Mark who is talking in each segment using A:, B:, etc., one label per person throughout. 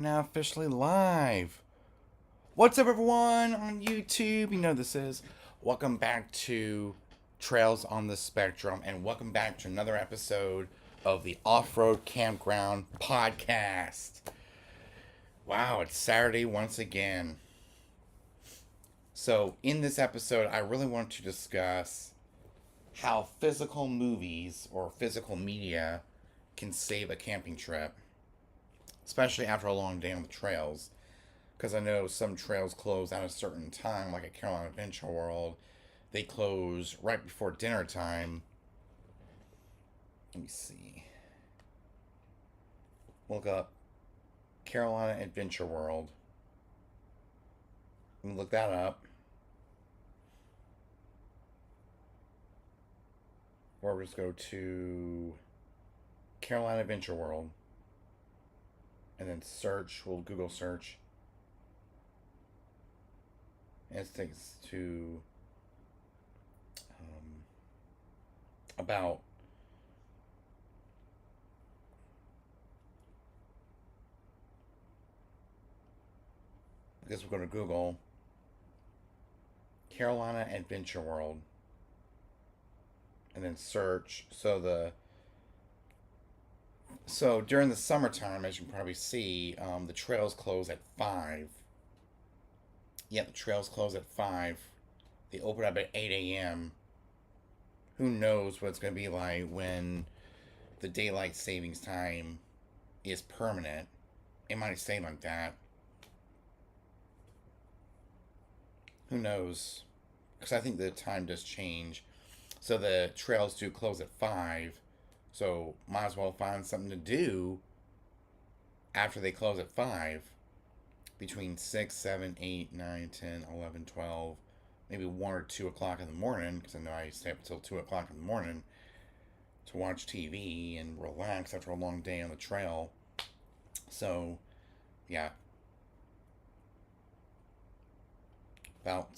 A: Now officially live. What's up, everyone on YouTube? You know this is. Welcome back to Trails on the Spectrum, and welcome back to another episode of the Off Road Campground Podcast. Wow, it's Saturday once again. So, in this episode, I really want to discuss how physical movies or physical media can save a camping trip, especially after a long day on the trails. Because I know some trails close at a certain time, like at Carolina Adventure World. They close right before dinner time. Let me see. Look up Carolina Adventure World. Let me look that up. Or we'll just go to Carolina Adventure World. And then search. We'll Google search. And it takes to about I guess we're going to Google Carolina Adventure World and then search. So during the summertime, as you can probably see, the trails close at 5. Yeah, the trails close at 5. They open up at 8 a.m. Who knows what it's going to be like when the daylight savings time is permanent. It might stay like that. Who knows? Because I think the time does change. So the trails do close at 5. So might as well find something to do after they close at 5. Between 6, 7, 8, 9, 10, 11, 12, maybe 1 or 2 o'clock in the morning. Because I know I stay up until 2 o'clock in the morning to watch TV and relax after a long day on the trail. So, yeah. About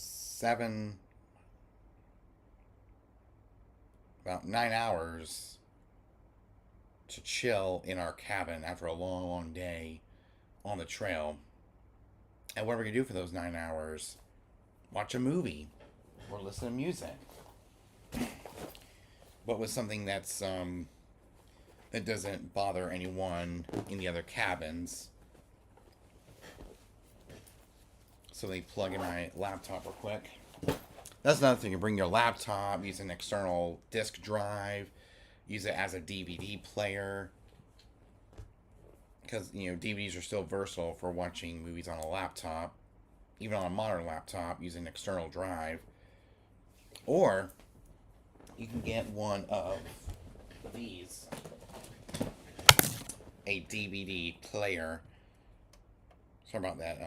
A: 9 hours to chill in our cabin after a long, long day on the trail. And what are we going to do for those 9 hours? Watch a movie or listen to music. But with something that doesn't bother anyone in the other cabins. So let me plug in my laptop real quick. That's another thing. You bring your laptop, use an external disk drive, use it as a DVD player. Because, DVDs are still versatile for watching movies on a laptop, even on a modern laptop, using an external drive. Or you can get one of these, a DVD player. Sorry about that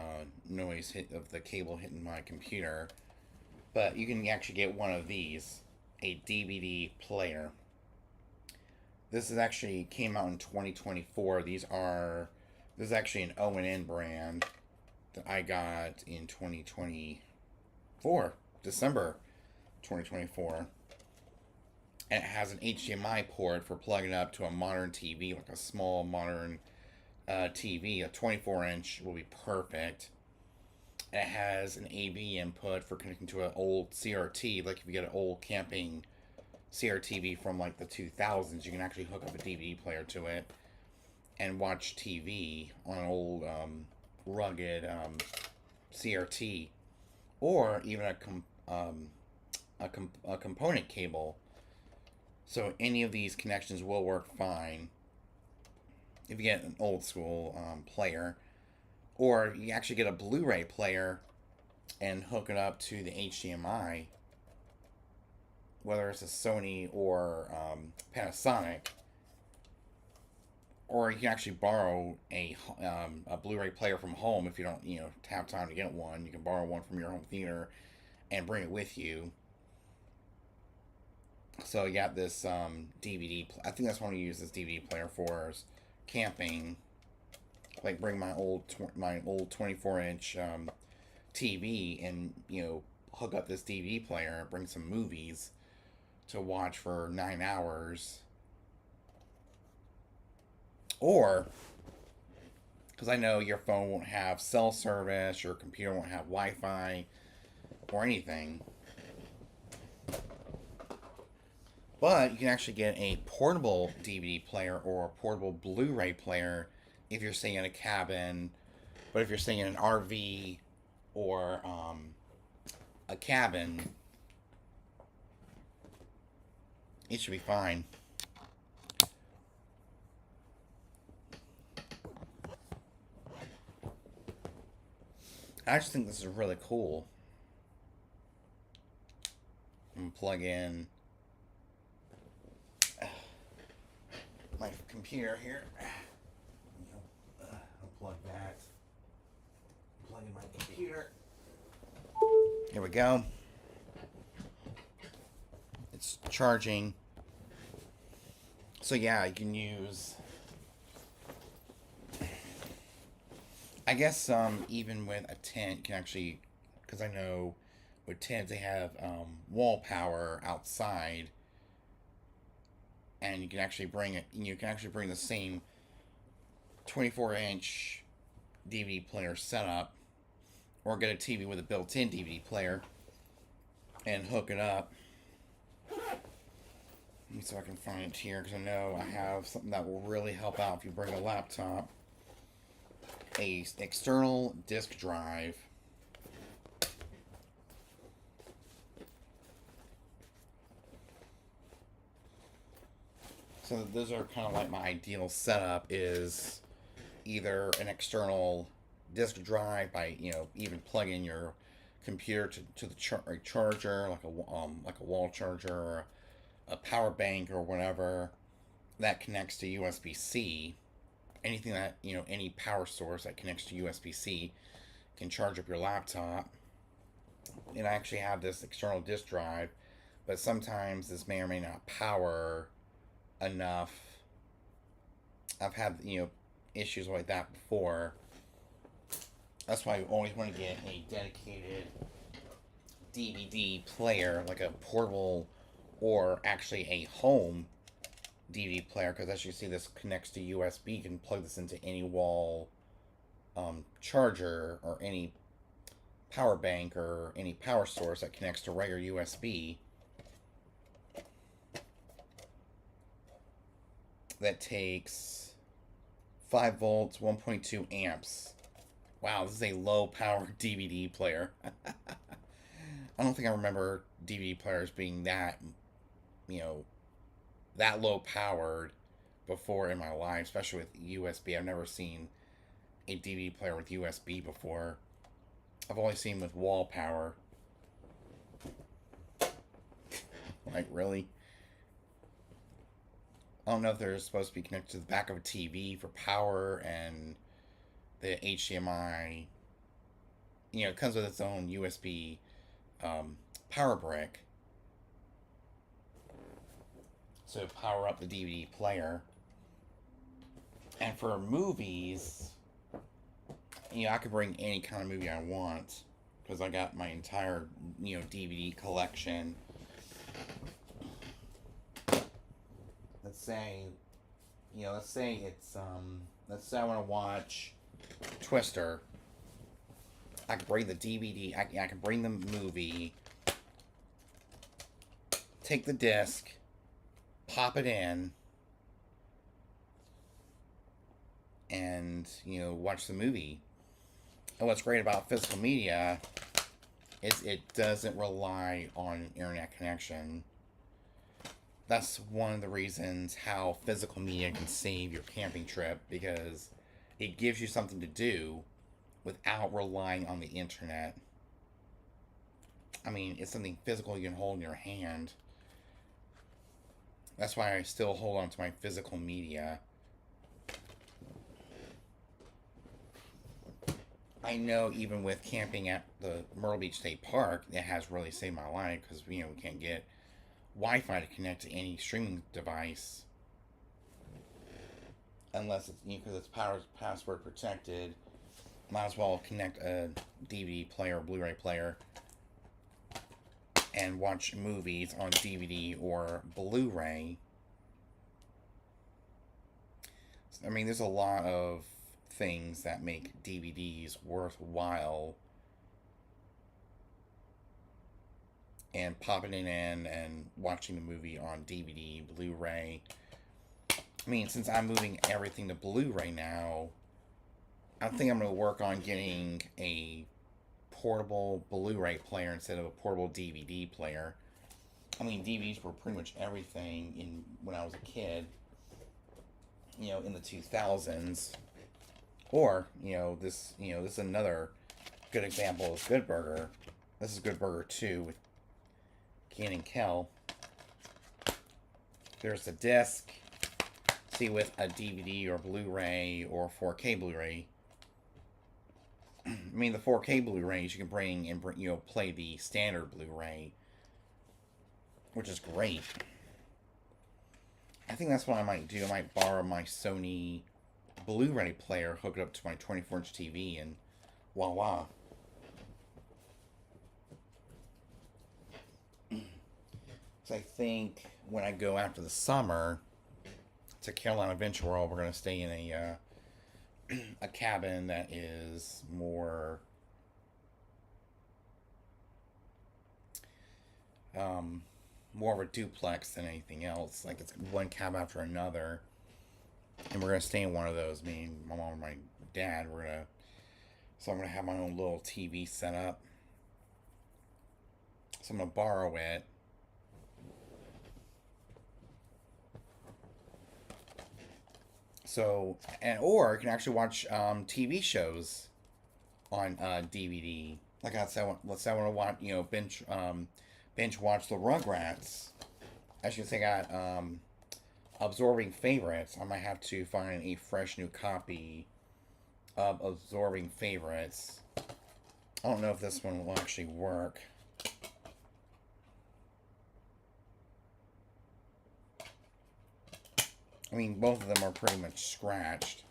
A: noise of the cable hitting my computer. But you can actually get one of these, a DVD player. This is actually came out in 2024. This is actually an O&N brand that I got in 2024, December 2024. And it has an HDMI port for plugging up to a modern TV, like a small modern TV. A 24-inch will be perfect. And it has an AV input for connecting to an old CRT. Like if you get an old camping CRTV from like the 2000s, you can actually hook up a DVD player to it and watch TV on an old rugged CRT, or even a component cable. So any of these connections will work fine if you get an old school player, or you actually get a Blu-ray player and hook it up to the HDMI, whether it's a Sony or Panasonic. Or you can actually borrow a Blu-ray player from home if you don't have time to get one. You can borrow one from your home theater and bring it with you. So you got this DVD. I think that's what I use this DVD player for, is camping. Like bring my old 24-inch TV and hook up this DVD player, bring some movies to watch for 9 hours. Or Because I know your phone won't have cell service, your computer won't have Wi-Fi or anything. But you can actually get a portable DVD player or a portable Blu-ray player if you're staying in a cabin. But if you're staying in an RV or a cabin, it should be fine. I just think this is really cool. I'm gonna plug in my computer here. Unplug that. Plug in my computer. Here we go. It's charging. So yeah, you can use, I guess even with a tent, you can actually, because I know with tents they have wall power outside, and you can actually bring it. You can actually bring the same 24-inch DVD player setup, or get a TV with a built-in DVD player and hook it up. Let me see if I can find it here, because I know I have something that will really help out if you bring a laptop. A external disk drive. So those are kind of like my ideal setup, is either an external disk drive by, even plug in your computer to the charger, like a wall charger, or a power bank or whatever that connects to USB-C. Anything that, any power source that connects to USB-C can charge up your laptop. And I actually have this external disk drive, but sometimes this may or may not power enough. I've had, issues like that before. That's why I always want to get a dedicated DVD player, like a portable or actually a home DVD player, because as you see, this connects to USB. You can plug this into any wall charger or any power bank or any power source that connects to regular USB that takes 5 volts, 1.2 amps. Wow, this is a low power DVD player. I don't think I remember DVD players being that, that low powered before in my life, especially with USB. I've never seen a DVD player with USB before. I've only seen with wall power. Like, really? I don't know if they're supposed to be connected to the back of a TV for power, and the HDMI. It comes with its own USB power brick. So power up the DVD player. And for movies, I could bring any kind of movie I want, because I got my entire, DVD collection. Let's say it's, let's say I want to watch Twister. I can bring the DVD, I can bring the movie, take the disc, pop it in, and, watch the movie. And what's great about physical media is it doesn't rely on an internet connection. That's one of the reasons how physical media can save your camping trip, because it gives you something to do without relying on the internet. I mean, it's something physical you can hold in your hand. That's why I still hold on to my physical media. I know even with camping at the Myrtle Beach State Park, it has really saved my life, because, we can't get Wi-Fi to connect to any streaming device unless it's, because it's password protected. Might as well connect a DVD player or Blu-ray player and watch movies on DVD or Blu-ray. I mean, there's a lot of things that make DVDs worthwhile, and popping it in and watching the movie on DVD, Blu-ray. I mean, since I'm moving everything to Blu-ray now, I think I'm going to work on getting a portable Blu-ray player instead of a portable DVD player. I mean, DVDs were pretty much everything when I was a kid, in the 2000s. Or, this is another good example of Good Burger. This is Good Burger 2 with Kenan and Kel. There's the disc. See, with a DVD or Blu-ray or 4K Blu-ray. I mean, the 4K Blu-rays you can bring and play the standard Blu-ray, which is great. I think that's what I might do. I might borrow my Sony Blu-ray player, hook it up to my 24-inch TV, and voila. So I think when I go after the summer to Carolina Adventure World, we're going to stay in a cabin that is more of a duplex than anything else. Like, it's one cabin after another, and we're going to stay in one of those. Me and my mom and my dad, so I'm going to have my own little TV set up. So I'm going to borrow it. So, or you can actually watch TV shows on DVD. Like let's say I want to watch, binge watch the Rugrats. As you can see, I got Absorbing Favorites. I might have to find a fresh new copy of Absorbing Favorites. I don't know if this one will actually work. I mean, both of them are pretty much scratched.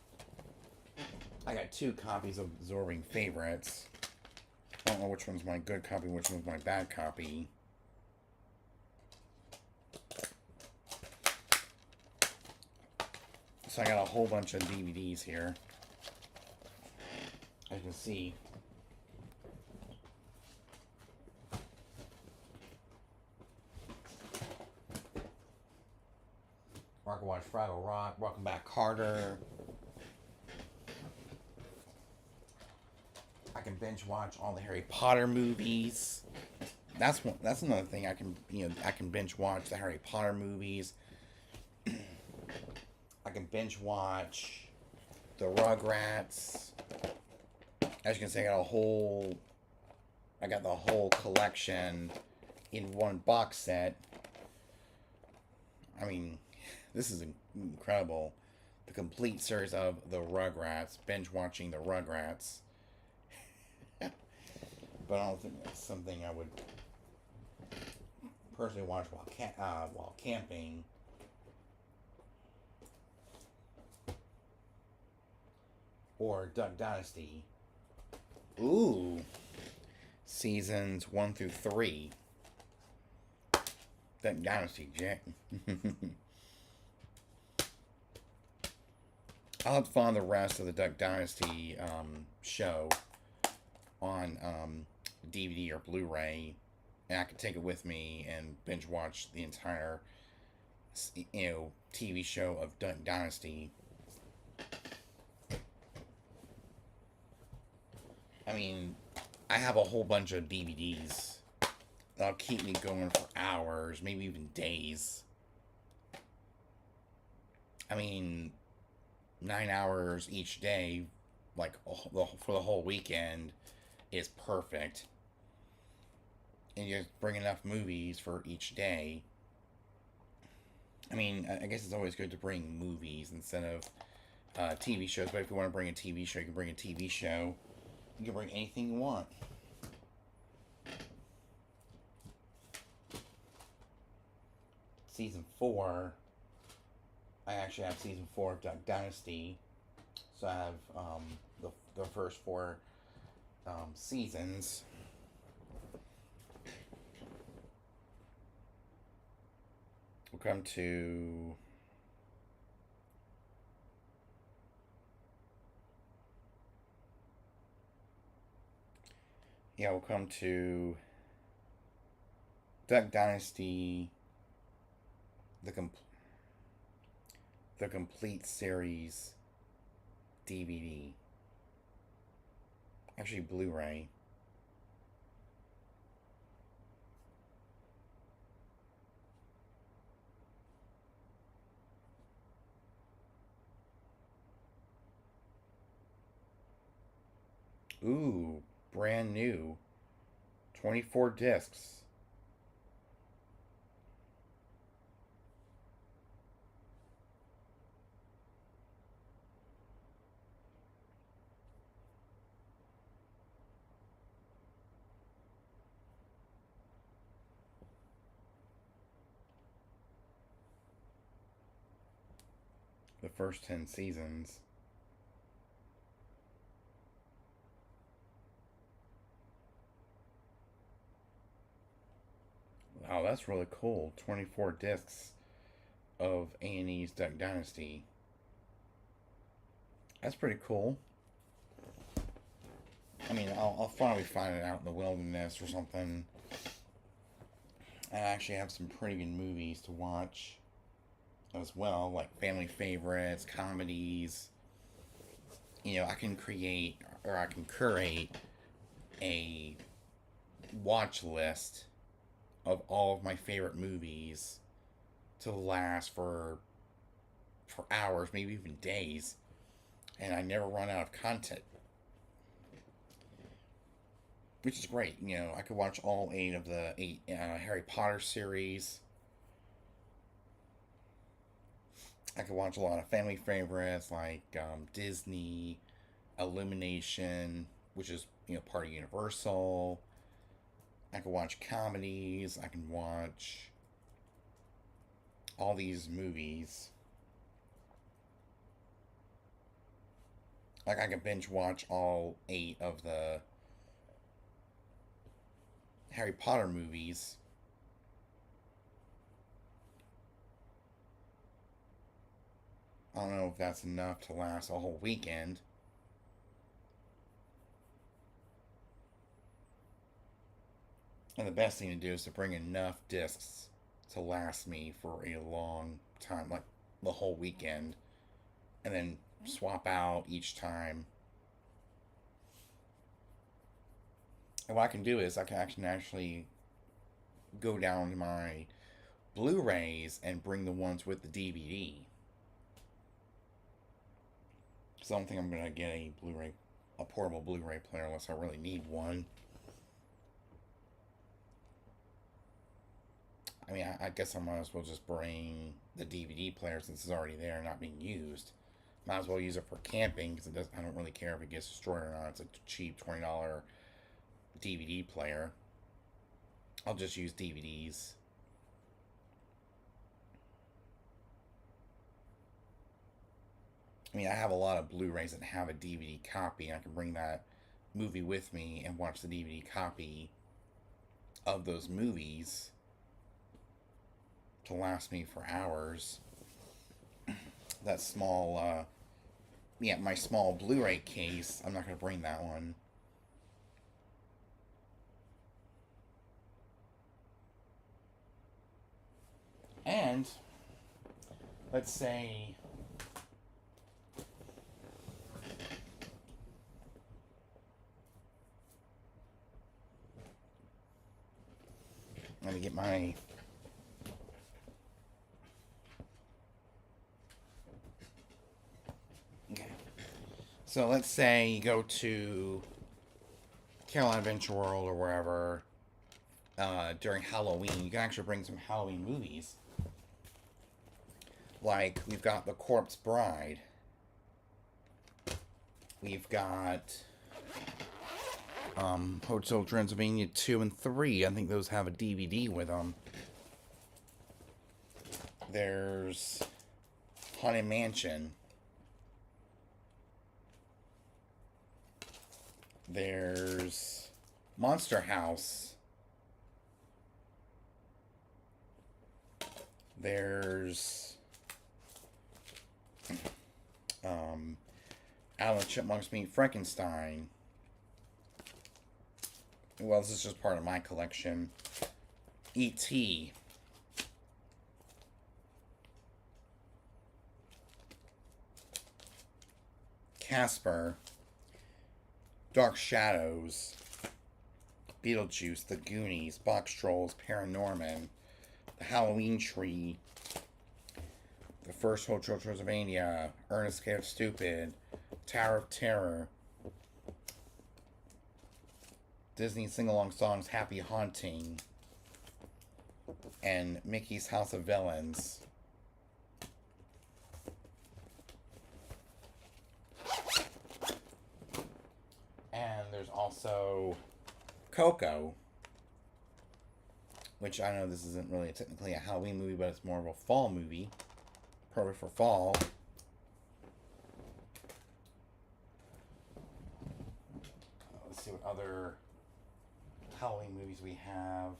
A: I got 2 copies of Absorbing Favorites. I don't know which one's my good copy, which one's my bad copy. So I got a whole bunch of DVDs here. As you can see. I can watch Fraggle Rock, Welcome Back Carter. I can binge watch all the Harry Potter movies. That's another thing I can binge watch the Harry Potter movies. I can binge watch the Rugrats. As you can see, I got the whole collection in one box set. I mean, this is incredible. The complete series of the Rugrats. Binge watching the Rugrats. But I don't think that's something I would personally watch while camping. Or Duck Dynasty. Ooh. Seasons 1 through 3. Duck Dynasty, Jack. I'll have to find the rest of the Duck Dynasty show on DVD or Blu-ray, and I can take it with me and binge watch the entire TV show of Duck Dynasty. I mean, I have a whole bunch of DVDs that'll keep me going for hours, maybe even days. I mean, 9 hours each day, like for the whole weekend, is perfect. And you just bring enough movies for each day. I mean, I guess it's always good to bring movies instead of TV shows. But if you want to bring a TV show, you can bring a TV show. You can bring anything you want. Season 4. I actually have Season 4 of Duck Dynasty. So I have the first 4 seasons. We'll come to Yeah, we'll come to Duck Dynasty, the the complete series DVD. Actually, Blu-ray. Ooh, brand new. 24 discs. The first 10 seasons. Wow, that's really cool. 24 discs of A&E's Duck Dynasty. That's pretty cool. I mean, I'll finally find it out in the wilderness or something. I actually have some pretty good movies to watch as well, like family favorites, comedies. You know, I can create or I can curate a watch list of all of my favorite movies to last for hours, maybe even days, and I never run out of content, which is great. You know, I could watch all eight of the eight Harry Potter series. I could watch a lot of family favorites like Disney, Illumination, which is part of Universal. I can watch comedies. I can watch all these movies. Like I can binge watch all eight of the Harry Potter movies. I don't know if that's enough to last a whole weekend. And the best thing to do is to bring enough discs to last me for a long time, like the whole weekend, and then swap out each time. And what I can do is I can actually go down to my Blu-rays and bring the ones with the DVD. Because I don't think I'm gonna get a portable Blu-ray player unless I really need one. I mean, I guess I might as well just bring the DVD player since it's already there, not being used. Might as well use it for camping because I don't really care if it gets destroyed or not. It's a cheap $20 DVD player. I'll just use DVDs. I mean, I have a lot of Blu-rays that have a DVD copy. I can bring that movie with me and watch the DVD copy of those movies to last me for hours. That small, my small Blu-ray case. I'm not gonna bring that one. And let's say let me get my okay. So let's say you go to Carolina Adventure World or wherever during Halloween. You can actually bring some Halloween movies. Like we've got The Corpse Bride. We've got Hotel Transylvania 2 and 3. I think those have a DVD with them. There's Haunted Mansion. There's Monster House. There's Alvin Chipmunks Meet Frankenstein. well, this is just part of my collection. E.T. Casper, Dark Shadows, Beetlejuice, The Goonies, Box Trolls, Paranorman, The Halloween Tree, The First Hotel Transylvania, Ernest Scared Stupid, Tower of Terror, Disney sing-along songs Happy Haunting, and Mickey's House of Villains. And there's also Coco, which I know this isn't really technically a Halloween movie, but it's more of a fall movie. Perfect for fall. Let's see what other Halloween movies we have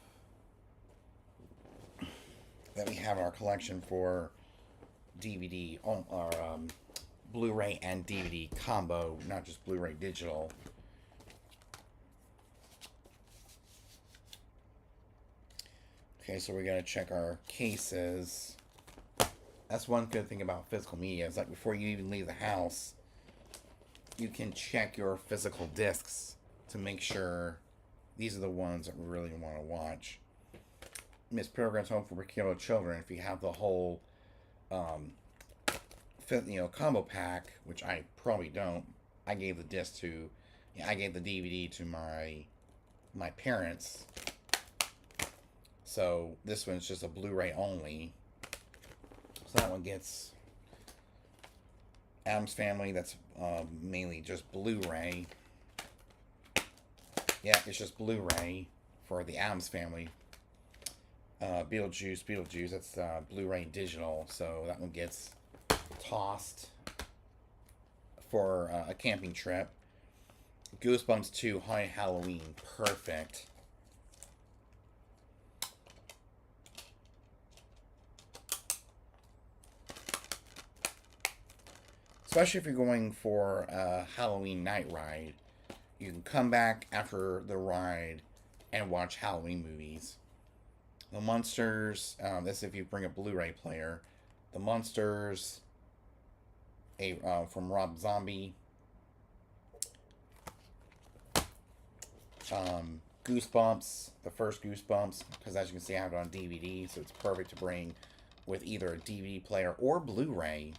A: that we have in our collection for DVD, or Blu-ray and DVD combo, not just Blu-ray digital. Okay, so we're gonna check our cases. That's one good thing about physical media. Is like before you even leave the house, you can check your physical discs to make sure these are the ones that we really want to watch. Miss Peregrine's Home for Peculiar Children. If you have the whole, combo pack, which I probably don't, I gave the disc to, I gave the DVD to my parents. So this one's just a Blu-ray only. So that one gets Addams Family. That's mainly just Blu-ray. Yeah, it's just Blu-ray for the Addams Family. Beetlejuice. That's Blu-ray digital. So that one gets tossed for a camping trip. Goosebumps 2, Haunted Halloween. Perfect. Especially if you're going for a Halloween night ride. You can come back after the ride and watch Halloween movies. The Munsters, this if you bring a Blu-ray player. The Munsters, from Rob Zombie. Goosebumps, the first Goosebumps, because as you can see I have it on DVD, so it's perfect to bring with either a DVD player or Blu-ray.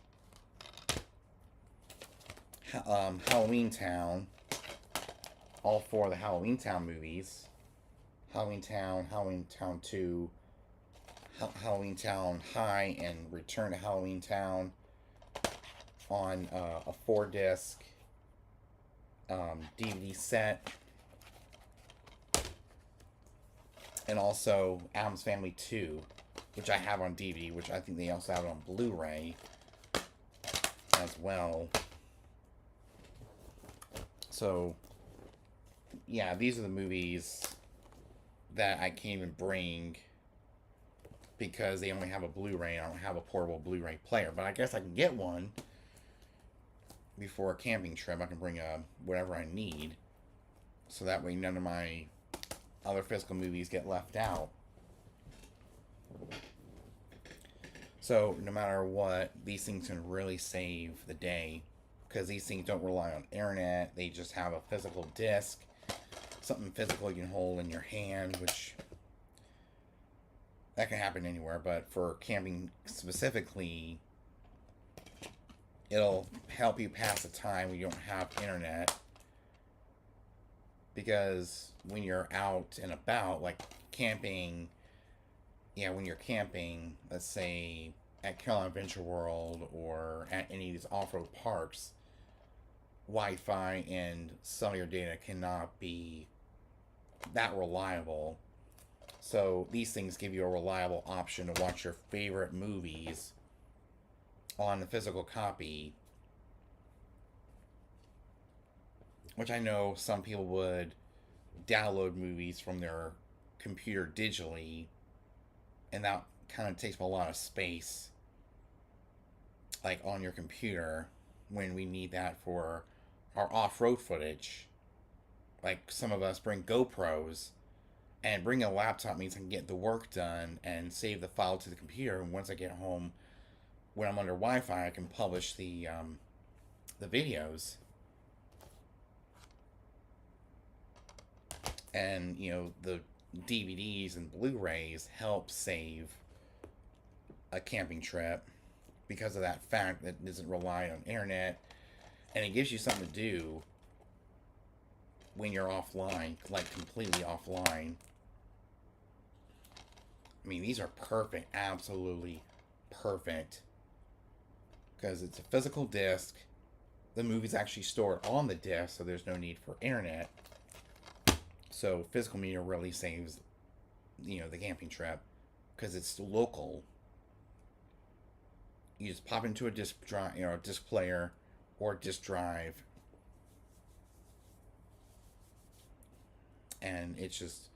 A: Halloween Town, all four of the Halloween Town movies. Halloween Town 2, Halloween Town High, and Return to Halloween Town on a 4-disc DVD set. And also Addams Family 2, which I have on DVD, which I think they also have it on Blu-ray as well. So, yeah, these are the movies that I can't even bring because they only have a Blu-ray and I don't have a portable Blu-ray player. But I guess I can get one before a camping trip. I can bring whatever I need, so that way none of my other physical movies get left out. So no matter what, these things can really save the day, because these things don't rely on internet. They just have a physical disc, something physical you can hold in your hand, which that can happen anywhere, but for camping specifically, it'll help you pass the time when you don't have internet. Because when you're out and about, like camping, when you're camping, let's say at Carolina Adventure World or at any of these off-road parks, Wi-Fi and cellular data cannot be that reliable. So these things give you a reliable option to watch your favorite movies on the physical copy, which I know some people would download movies from their computer digitally, and that kind of takes a lot of space, like on your computer, when we need that for our off-road footage, like some of us bring GoPros, and bringing a laptop means I can get the work done and save the file to the computer. And once I get home, when I'm under Wi-Fi, I can publish the videos. And the DVDs and Blu-rays help save a camping trip because of that fact that it doesn't rely on internet, and it gives you something to do when you're offline, like completely offline. I mean, these are perfect, absolutely perfect, because it's a physical disc. The movie's actually stored on the disc, so there's no need for internet. So physical media really saves, the camping trip, because it's local. You just pop into a disc drive, a disc player or disc drive, and it's just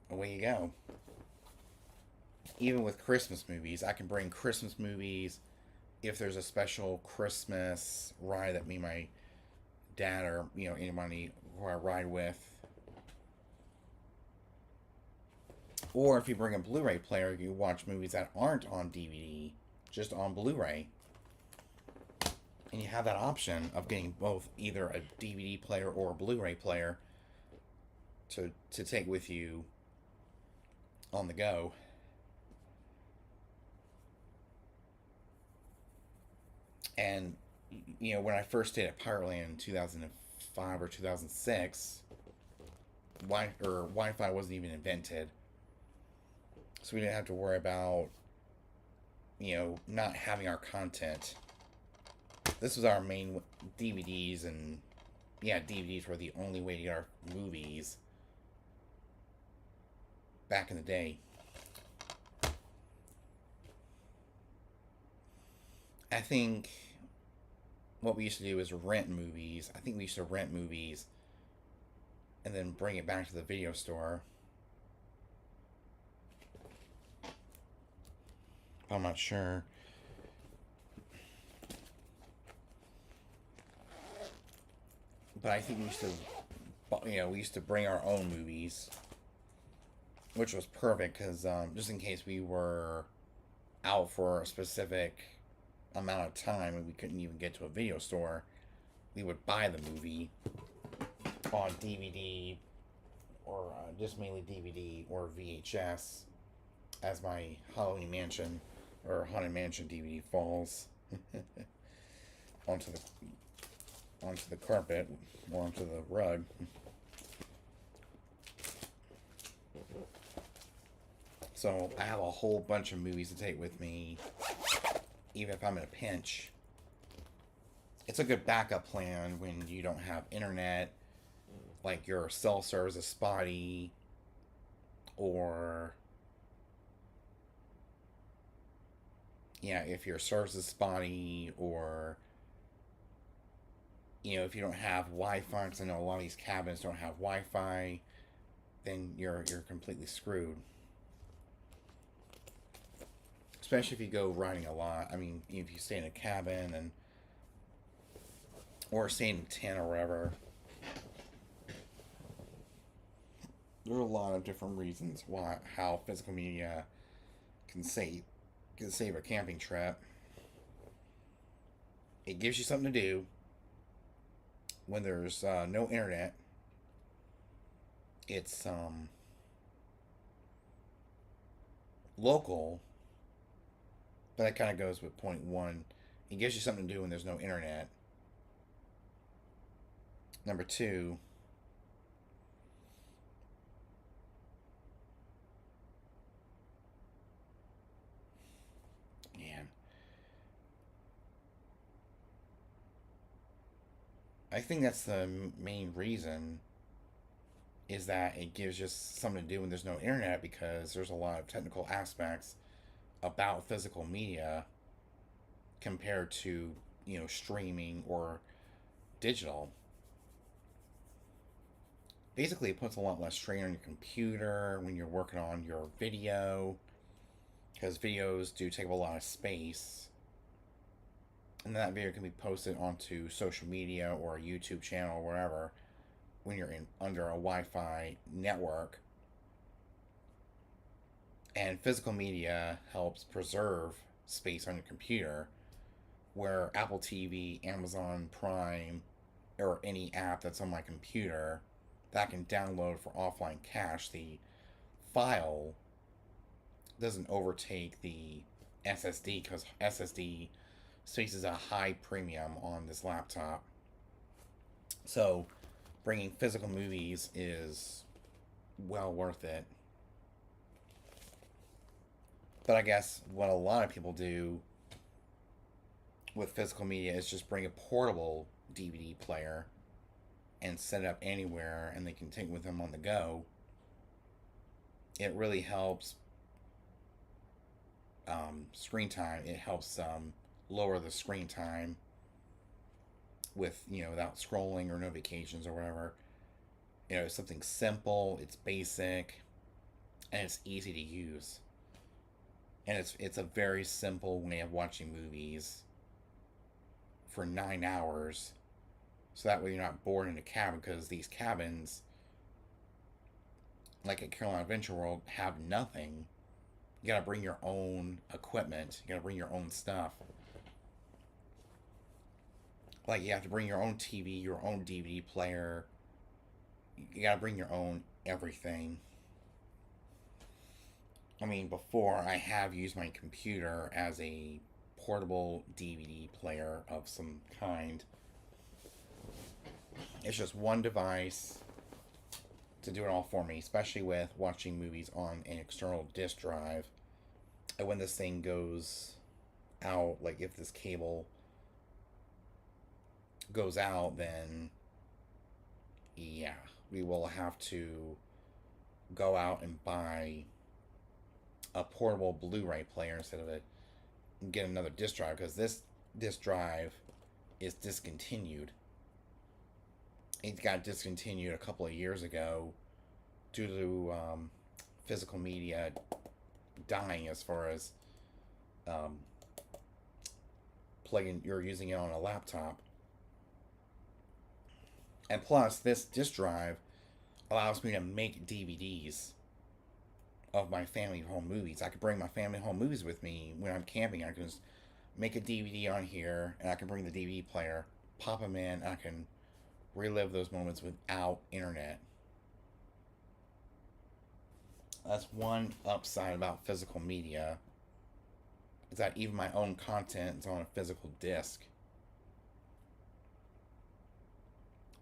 A: away you go. Even with Christmas movies, I can bring Christmas movies if there's a special Christmas ride that me and my dad or anybody who I ride with. Or if you bring a Blu-ray player, you watch movies that aren't on DVD, just on Blu-ray. And you have that option of getting both either a DVD player or a Blu-ray player to take with you on the go. And when I first stayed at Piratland in 2005 or 2006, Wi-Fi wasn't even invented, so we didn't have to worry about not having our content. This was our main DVDs, and DVDs were the only way to get our movies back in the day. I think what we used to do is rent movies. I think we used to rent movies and then bring it back to the video store. I'm not sure. But I think we used to bring our own movies, which was perfect because just in case we were out for a specific amount of time and we couldn't even get to a video store, we would buy the movie on DVD or just mainly DVD or VHS as my Halloween Mansion or Haunted Mansion DVD falls onto the carpet or onto the rug. So I have a whole bunch of movies to take with me, even if I'm in a pinch. It's a good backup plan when you don't have internet, like your cell service is spotty, or if your service is spotty, or if you don't have Wi-Fi, because I know a lot of these cabins don't have Wi-Fi, then you're completely screwed. Especially if you go riding a lot. I mean, if you stay in a cabin or stay in a tent or whatever. There are a lot of different reasons how physical media can save a camping trip. It gives you something to do when there's no internet. It's local, but that kind of goes with point one. It gives you something to do when there's no internet. Number two, man, I think that's the main reason, is that it gives just something to do when there's no internet, because there's a lot of technical aspects about physical media compared to streaming or digital. Basically, it puts a lot less strain on your computer when you're working on your video, because videos do take up a lot of space, and that video can be posted onto social media or a YouTube channel or wherever when you're in under a Wi-Fi network. And physical media helps preserve space on your computer, where Apple TV, Amazon Prime, or any app that's on my computer that I can download for offline cache, the file doesn't overtake the SSD because SSD space is a high premium on this laptop. So bringing physical movies is well worth it. But I guess what a lot of people do with physical media is just bring a portable DVD player and set it up anywhere and they can take with them on the go. It really helps screen time. It helps lower the screen time with, without scrolling or notifications or whatever. It's something simple, it's basic, and it's easy to use. And it's a very simple way of watching movies for 9 hours, so that way you're not bored in a cabin, because these cabins, like at Carolina Adventure World, have nothing. You gotta bring your own equipment. You gotta bring your own stuff. Like, you have to bring your own TV, your own DVD player. You gotta bring your own everything. I mean, before, I have used my computer as a portable DVD player of some kind. It's just one device to do it all for me, especially with watching movies on an external disk drive. And when this thing goes out, like if this cable goes out, then yeah, we will have to go out and buy a portable Blu-ray player instead of get another disk drive, because this disk drive is discontinued. It got discontinued a couple of years ago due to physical media dying, as far as plugging, you're using it on a laptop. And plus, this disk drive allows me to make DVDs of my family home movies. I could bring my family home movies with me when I'm camping. I can just make a DVD on here, and I can bring the DVD player, pop them in, and I can relive those moments without internet. That's one upside about physical media, is that even my own content is on a physical disc.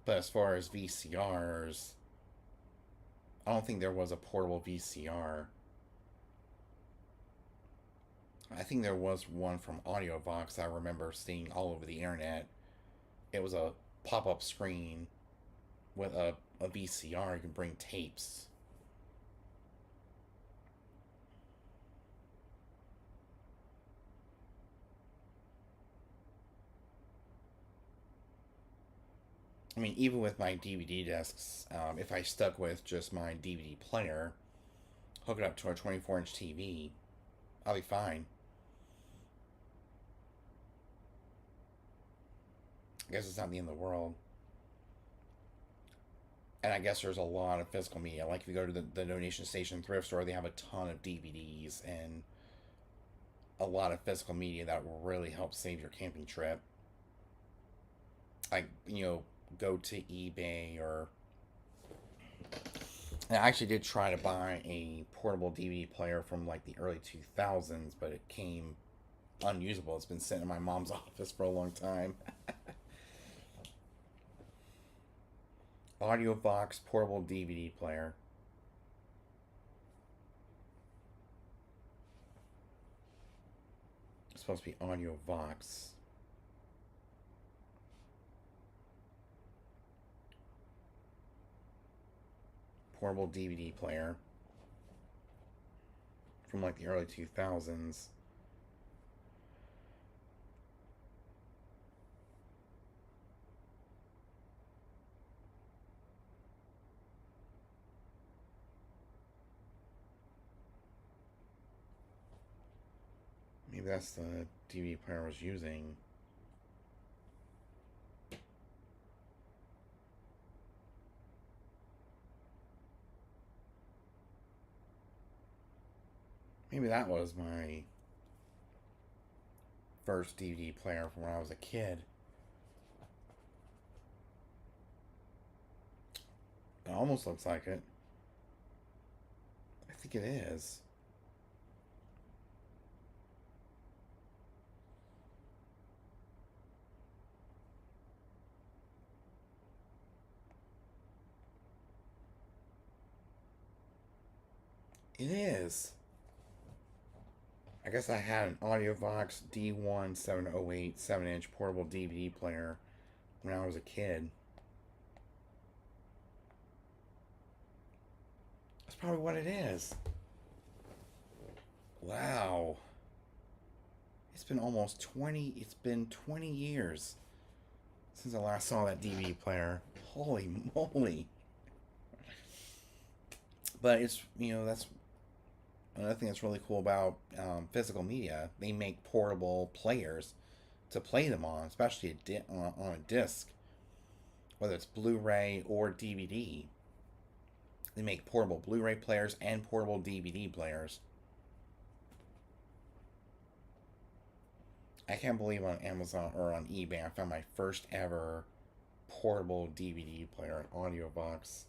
A: But as far as VCRs, I don't think there was a portable VCR. I think there was one from AudioVox I remember seeing all over the internet. It was a pop-up screen with a VCR. You can bring tapes. I mean, even with my DVD discs, if I stuck with just my DVD player, hook it up to a 24-inch TV, I'll be fine. I guess it's not the end of the world. And I guess there's a lot of physical media. Like if you go to the donation station thrift store, they have a ton of DVDs and a lot of physical media that will really help save your camping trip. Like, go to eBay or... And I actually did try to buy a portable DVD player from like the early 2000s, but it came unusable. It's been sitting in my mom's office for a long time. AudioVox portable DVD player. It's supposed to be AudioVox. Portable DVD player from like the early 2000s. Maybe that's the DVD player I was using. Maybe that was my first DVD player from when I was a kid. It almost looks like it. I think it is. It is. I guess I had an Audiovox D1708 7-inch portable DVD player when I was a kid. That's probably what it is. Wow. It's been 20 years since I last saw that DVD player. Holy moly. But that's another thing that's really cool about physical media. They make portable players to play them on, especially on a disc, whether it's Blu-ray or DVD. They make portable Blu-ray players and portable DVD players. I can't believe on Amazon or on eBay I found my first ever portable DVD player, an Audiovox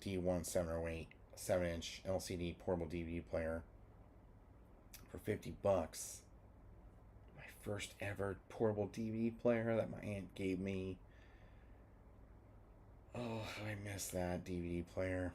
A: D1708 7-inch LCD portable DVD player for $50. My first ever portable DVD player that my aunt gave me. Oh, I miss that DVD player.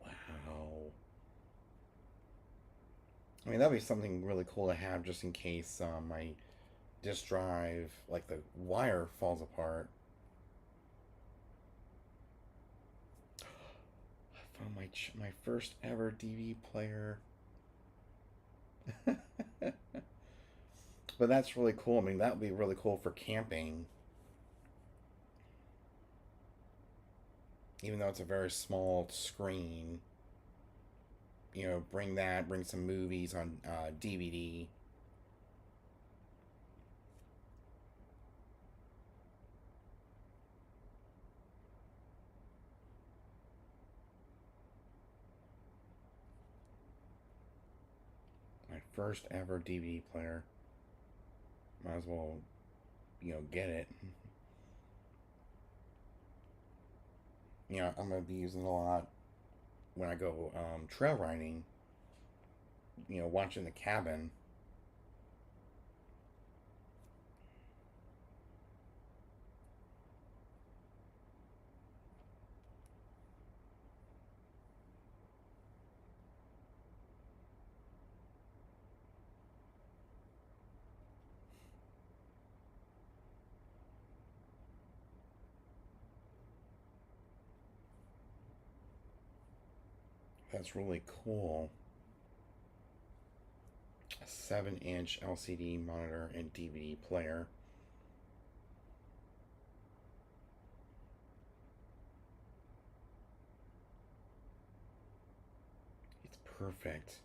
A: Wow. I mean, that'd be something really cool to have just in case my disk drive, like the wire, falls apart. I found my first ever DVD player. But that's really cool. I mean, that would be really cool for camping. Even though it's a very small screen, bring some movies on DVD. My first ever DVD player. Might as well, get it. I'm gonna be using it a lot when I go trail riding. Watching the cabin. That's really cool. A 7-inch LCD monitor and DVD player. It's perfect.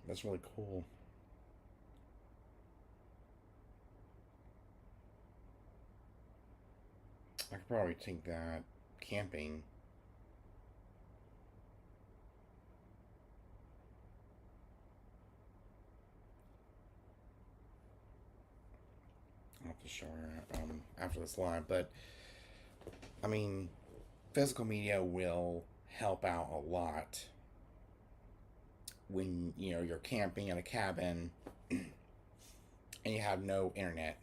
A: That's really cool. could probably take that camping. I'll have to show her after this live, but I mean, physical media will help out a lot when you're camping in a cabin and you have no internet.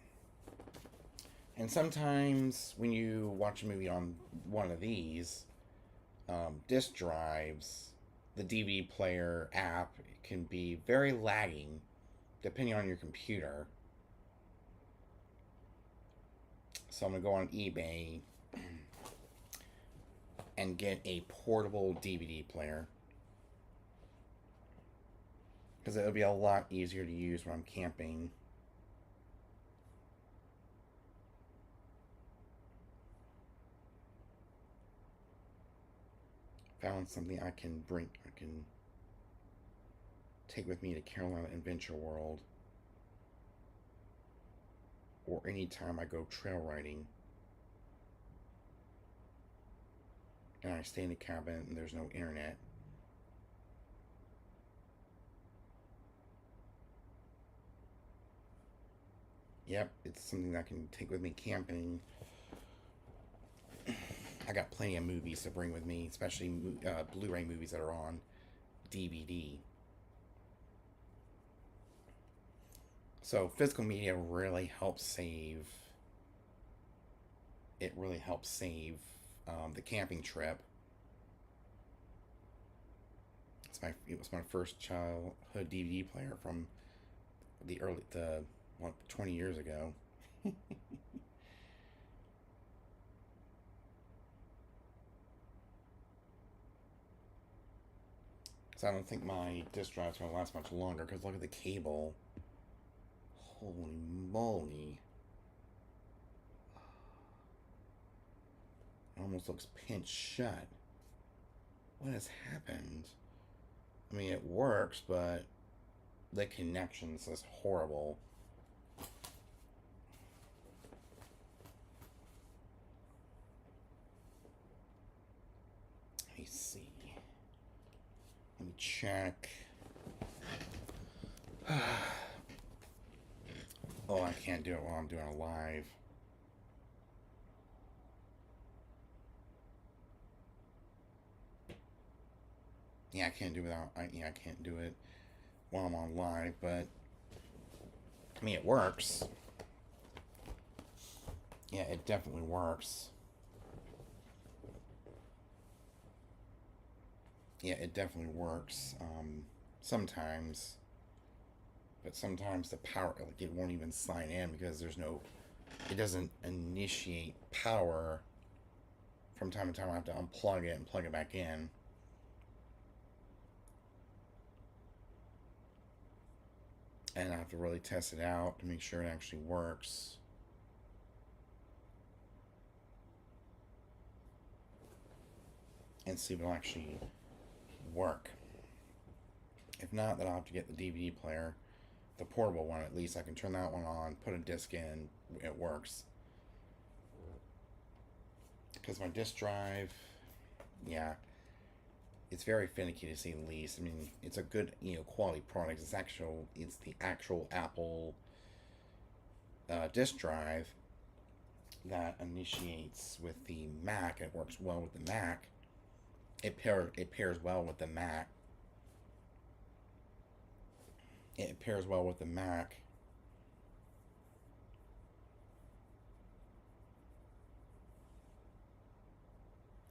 A: And sometimes when you watch a movie on one of these disk drives, the DVD player app can be very lagging depending on your computer. So I'm going to go on eBay and get a portable DVD player, because it'll be a lot easier to use when I'm camping. Found something I can take with me to Carolina Adventure World, or anytime I go trail riding and I stay in a cabin and there's no internet. Yep, it's something that I can take with me camping. I got plenty of movies to bring with me, especially Blu-ray movies that are on DVD. So physical media really helps save. It really helps save the camping trip. It was my first childhood DVD player from the 20 years ago. So I don't think my disk drive's going to last much longer, because look at the cable. Holy moly. It almost looks pinched shut. What has happened? I mean, it works, but the connection's just horrible. Let me see. Let me check. Oh, I can't do it while I'm doing a live. Yeah, I can't do it without. I can't do it while I'm on live, but I mean, it works. Yeah, it definitely works. Yeah, it definitely works. Sometimes, but sometimes the power, like, it won't even sign in because it doesn't initiate power. From time to time, I have to unplug it and plug it back in. And I have to really test it out to make sure it actually works. And see if it'll actually work. If not, then I'll have to get the DVD player, the portable one at least. I can turn that one on, put a disc in, it works. Because my disc drive, yeah, it's very finicky to say the least. I mean, it's a good quality product. It's the actual Apple disc drive that initiates with the Mac. It works well with the Mac. It pairs well with the Mac. It pairs well with the Mac.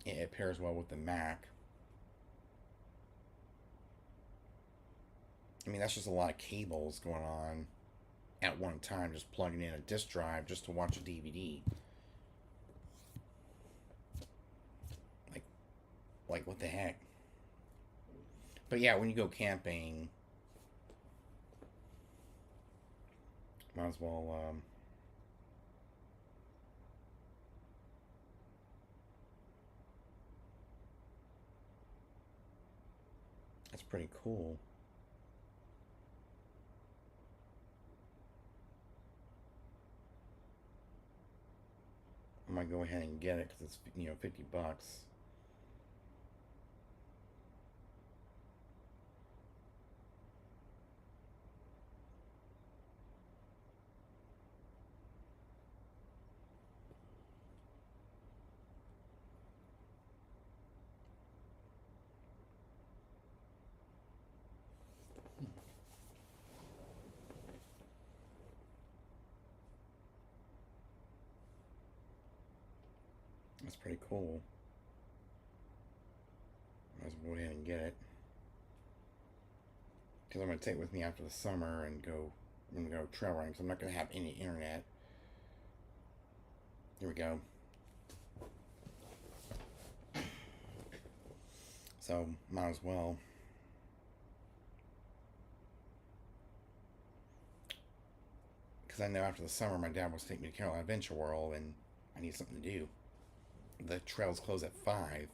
A: It pairs well with the Mac. I mean, that's just a lot of cables going on at one time, just plugging in a disc drive just to watch a DVD. Like what the heck? But yeah, when you go camping, might as well. That's pretty cool. might go ahead and get it because it's, you know, $50. That's pretty cool. Let's go ahead and get it. Because I'm going to take it with me after the summer and go, I'm going to go trail running. So I'm not going to have any internet. Here we go. So, might as well. Because I know after the summer, my dad was taking me to Carolina Adventure World, and I need something to do. The trails close at 5.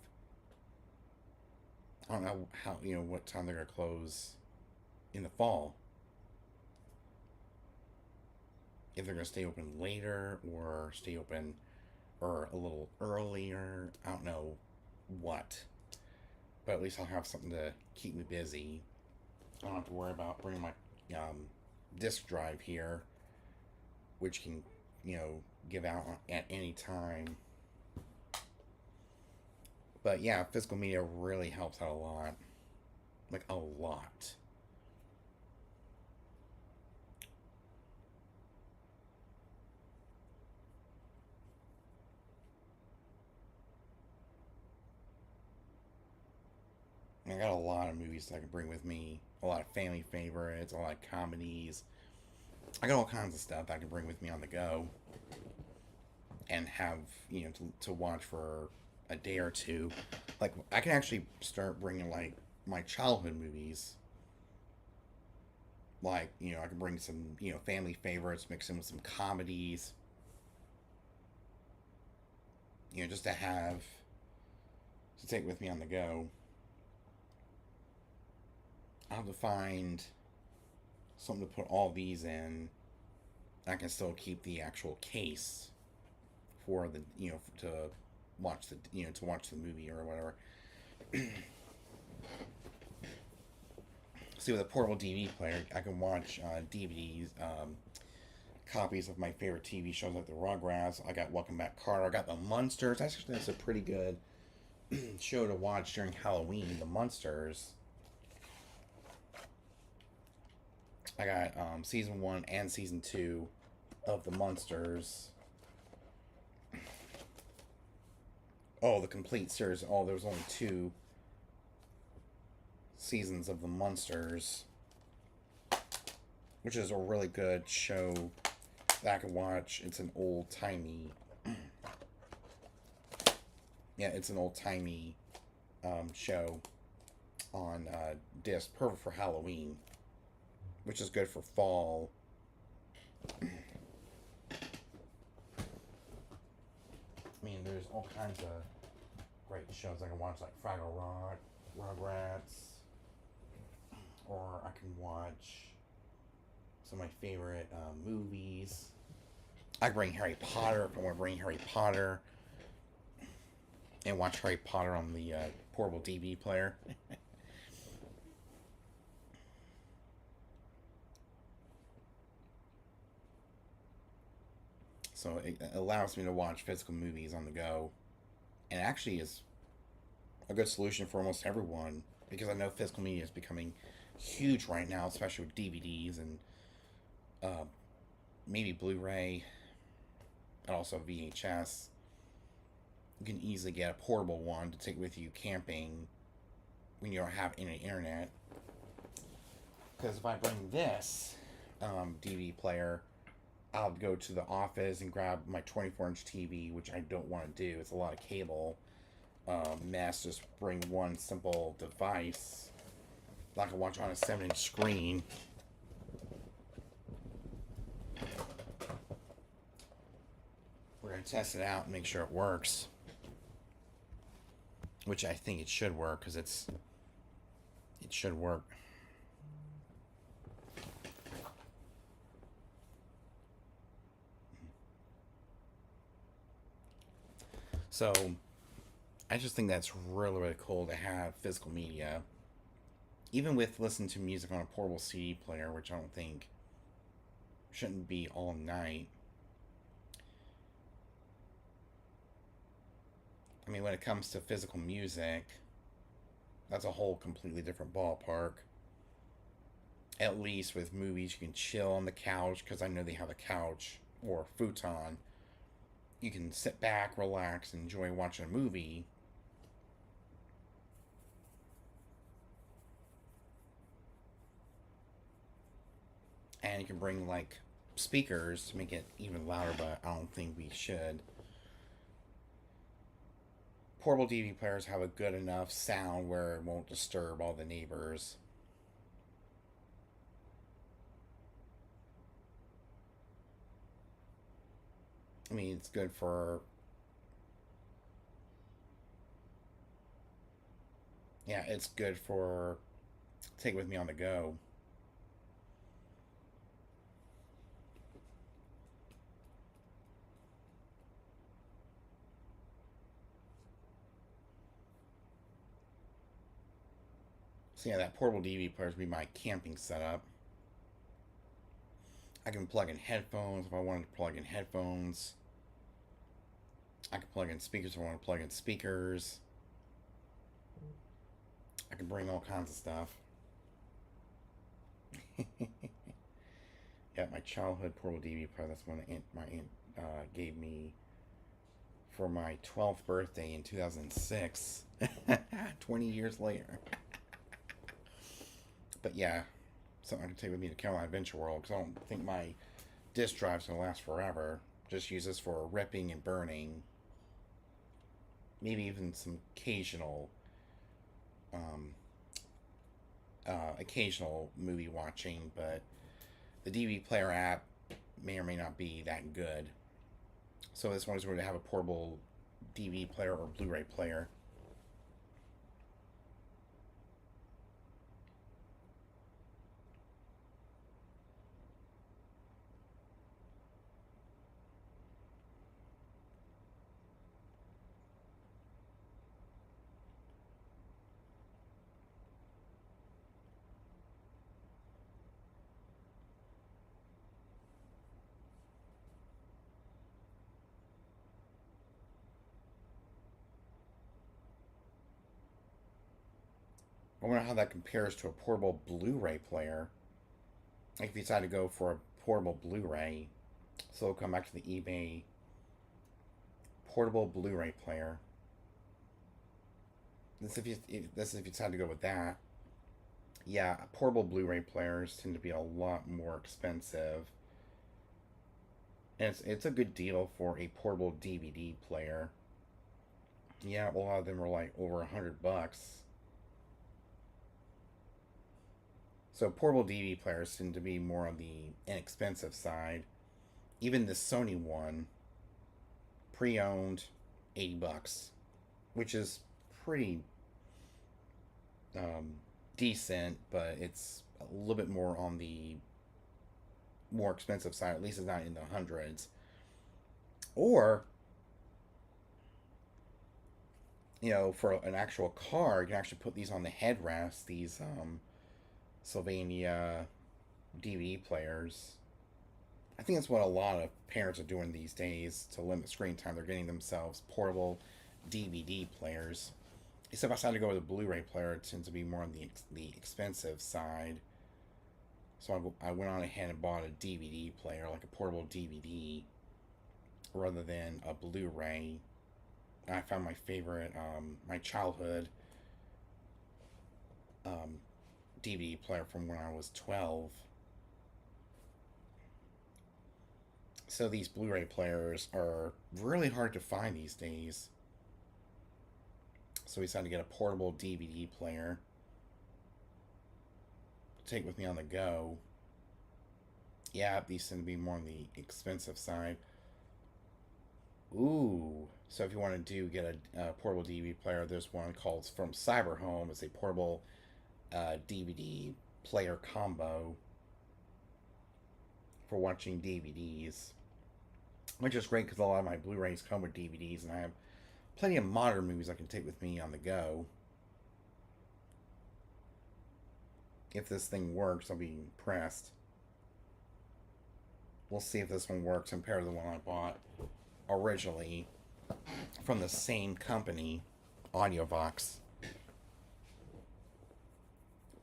A: I don't know how, you know, what time they're going to close in the fall. If they're going to stay open later or stay open or a little earlier. I don't know what. But at least I'll have something to keep me busy. I don't have to worry about bringing my disk drive here, which can, you know, give out at any time. But yeah, physical media really helps out a lot. Like, a lot. I got a lot of movies that I can bring with me. A lot of family favorites, a lot of comedies. I got all kinds of stuff I can bring with me on the go and have, you know, to watch for a day or two. Like, I can actually start bringing, like, my childhood movies. Like, you know, I can bring some, you know, family favorites, mix in with some comedies, you know, just to have, to take with me on the go. I'll have to find something to put all these in. I can still keep the actual case for the, you know, to watch the, you know, to watch the movie or whatever. See, with a portable DVD player, I can watch DVDs, copies of my favorite TV shows like the Rugrats. I got Welcome Back, Carter. I got the Munsters. Actually, that's a pretty good show to watch during Halloween. The Munsters. I got season 1 and season 2 of the Munsters. Oh, the complete series. Oh, there was only 2 seasons of the Munsters, which is a really good show that I can watch. It's an old timey. Yeah, it's an old timey show on disc, perfect for Halloween, which is good for fall. I mean, there's all kinds of great shows I can watch, like Fraggle Rock, Rugrats, or I can watch some of my favorite movies. I can bring Harry Potter if I want to bring Harry Potter and watch Harry Potter on the portable DVD player. So it allows me to watch physical movies on the go, and actually is a good solution for almost everyone because I know physical media is becoming huge right now, especially with DVDs and uh, maybe Blu-ray and also VHS. You can easily get a portable one to take with you camping when you don't have any internet. Because if I bring this DVD player, I'll go to the office and grab my 24-inch TV, which I don't want to do. It's a lot of cable mess. Just bring one simple device that I can watch on a 7-inch screen. We're going to test it out and make sure it works. Which I think it should work, because it should work. So I just think that's really, really cool to have physical media. Even with listening to music on a portable CD player, which I don't think shouldn't be all night. I mean, when it comes to physical music, that's a whole completely different ballpark. At least with movies, you can chill on the couch because I know they have a couch or a futon. You can sit back, relax, enjoy watching a movie. And you can bring like speakers to make it even louder, but I don't think we should. Portable DVD players have a good enough sound where it won't disturb all the neighbors. I mean, it's good for, yeah, it's good for take with me on the go. So yeah, that portable DVD player would be my camping setup. I can plug in headphones if I wanted to plug in headphones. I can plug in speakers if I want to plug in speakers. I can bring all kinds of stuff. Yeah, my childhood portable DVD player. That's one my aunt gave me for my 12th birthday in 2006. 20 years later. But yeah, something I can take with me to Carolina Adventure World because I don't think my disk drive's going to last forever. Just use this for ripping and burning. Maybe even some um, occasional movie watching, but the DVD player app may or may not be that good. So this one is going to have a portable DVD player or Blu-ray player. I wonder how that compares to a portable Blu-ray player. Like if you decide to go for a portable Blu-ray, so we'll come back to the eBay portable Blu-ray player. This if you decide to go with that. Yeah, portable Blu-ray players tend to be a lot more expensive, and it's a good deal for a portable DVD player. Yeah, a lot of them are like over $100. So portable DVD players tend to be more on the inexpensive side. Even the Sony one, pre-owned, $80, which is pretty um, decent, but it's a little bit more on the more expensive side. At least it's not in the hundreds. Or for an actual car, you can actually put these on the headrest. These Sylvania DVD players. I think that's what a lot of parents are doing these days to limit screen time. They're getting themselves portable DVD players. Except I decided to go with a Blu-ray player. It tends to be more on the expensive side. So I went on ahead and bought a DVD player, like a portable DVD, rather than a Blu-ray. I found my favorite, my childhood DVD player from when I was 12. So these Blu-ray players are really hard to find these days. So we decided to get a portable DVD player to take with me on the go. Yeah, these tend to be more on the expensive side. Ooh, so if you want to get a portable DVD player, there's one called from Cyberhome. It's a portable DVD player combo for watching DVDs, which is great because a lot of my Blu-rays come with DVDs, and I have plenty of modern movies I can take with me on the go. If this thing works, I'll be impressed. We'll see if this one works compared to the one I bought originally from the same company, Audiovox.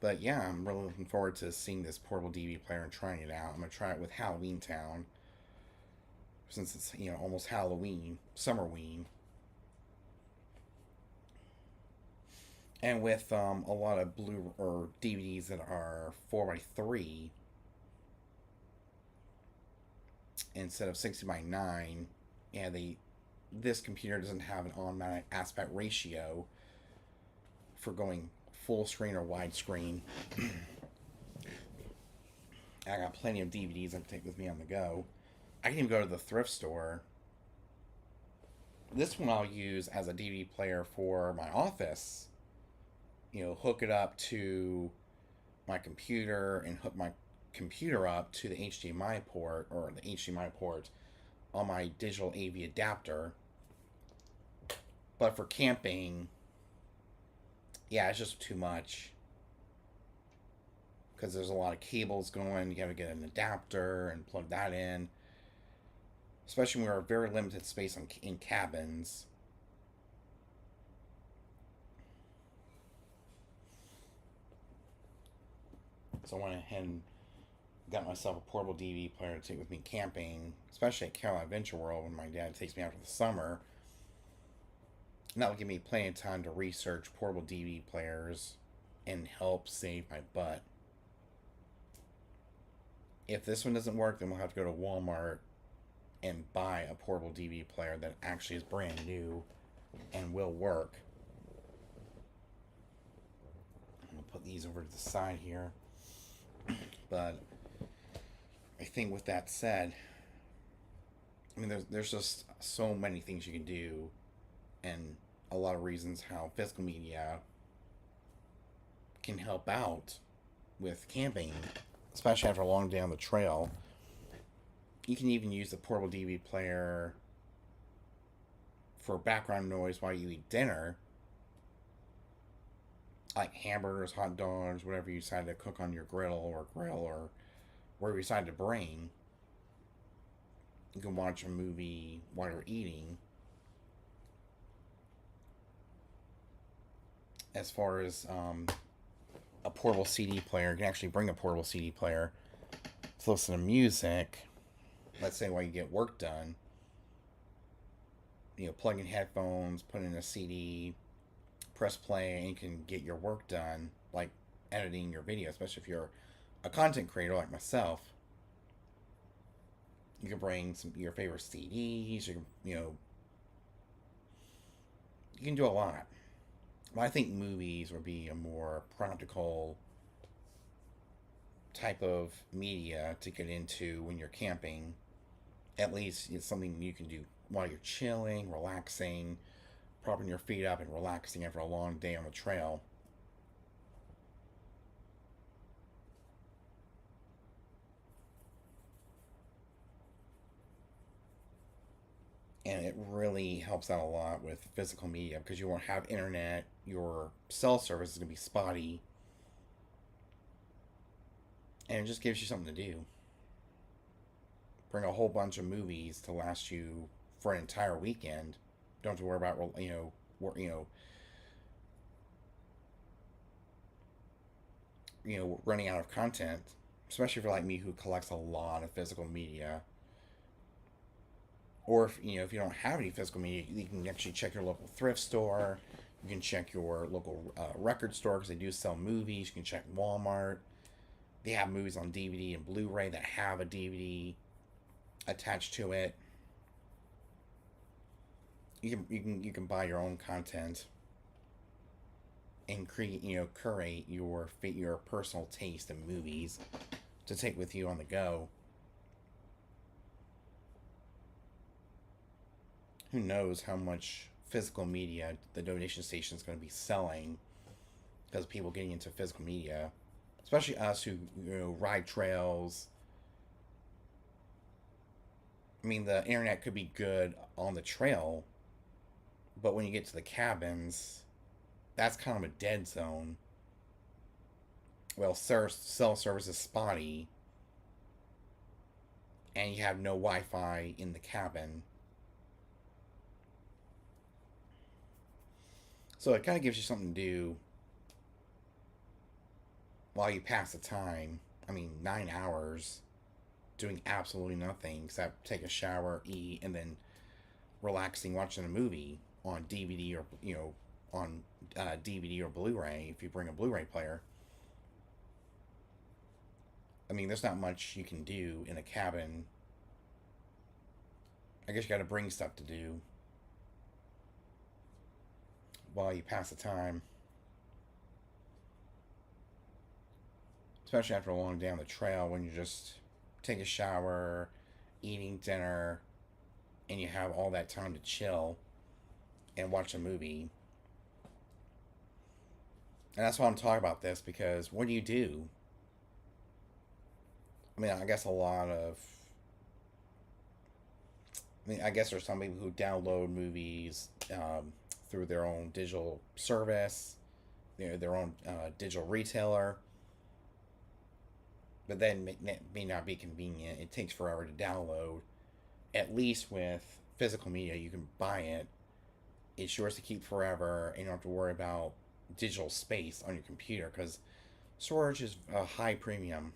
A: But yeah, I'm really looking forward to seeing this portable DVD player and trying it out. I'm gonna try it with Halloween Town, since it's almost Halloween, Summerween, and with a lot of blue or DVDs that are 4:3 instead of 60:9. Yeah, this computer doesn't have an automatic aspect ratio for going full screen or widescreen. I got plenty of DVDs I can take with me on the go. I can even go to the thrift store. This one I'll use as a DVD player for my office. Hook it up to my computer and hook my computer up to the HDMI port or the HDMI port on my digital AV adapter. But for camping, yeah, it's just too much. Because there's a lot of cables going. You got to get an adapter and plug that in. Especially when we're very limited space in cabins. So I went ahead and got myself a portable DVD player to take with me camping, especially at Carolina Adventure World when my dad takes me out for the summer. And that will give me plenty of time to research portable DVD players and help save my butt. If this one doesn't work, then we'll have to go to Walmart and buy a portable DVD player that actually is brand new and will work. I'm going to put these over to the side here. But I think with that said, I mean, there's just so many things you can do, and a lot of reasons how physical media can help out with camping, especially after a long day on the trail. You can even use the portable DVD player for background noise while you eat dinner, like hamburgers, hot dogs, whatever you decide to cook on your grill or wherever you decide to bring. You can watch a movie while you're eating. As far as a portable CD player, you can actually bring a portable CD player to listen to music. Let's say while you get work done. Plug in headphones, put in a CD, press play, and you can get your work done, like editing your video, especially if you're a content creator like myself. You can bring your favorite CDs. You can do a lot. But I think movies would be a more practical type of media to get into when you're camping. At least it's something you can do while you're chilling, relaxing, propping your feet up and relaxing after a long day on the trail. And it really helps out a lot with physical media because you won't have internet. Your cell service is going to be spotty. And it just gives you something to do. Bring a whole bunch of movies to last you for an entire weekend. Don't have to worry about, running out of content. Especially if you're like me who collects a lot of physical media. Or if you don't have any physical media, you can actually check your local thrift store. You can check your local record store because they do sell movies. You can check Walmart. They have movies on DVD and Blu-ray that have a DVD attached to it. You can buy your own content and curate your personal taste in movies to take with you on the go. Who knows how much physical media the donation station is going to be selling because people getting into physical media, especially us who ride trails. I mean, the internet could be good on the trail, But when you get to the cabins, that's kind of a dead zone. Well, cell service is spotty, and you have no Wi-Fi in the cabin. So it kind of gives you something to do while you pass the time. I mean, 9 hours doing absolutely nothing except take a shower, eat, and then relaxing watching a movie on DVD or on DVD or Blu-ray if you bring a Blu-ray player. I mean, there's not much you can do in a cabin. I guess you got to bring stuff to do while you pass the time, especially after a long day on the trail when you just take a shower, eating dinner, and you have all that time to chill and watch a movie. And that's why I'm talking about this, because what do you do? I mean, I guess a lot of. I mean, I guess there's some people who download movies through their own digital service, their own digital retailer. But then may not be convenient. It takes forever to download. At least with physical media, you can buy it. It's yours to keep forever, and you don't have to worry about digital space on your computer because storage is a high premium.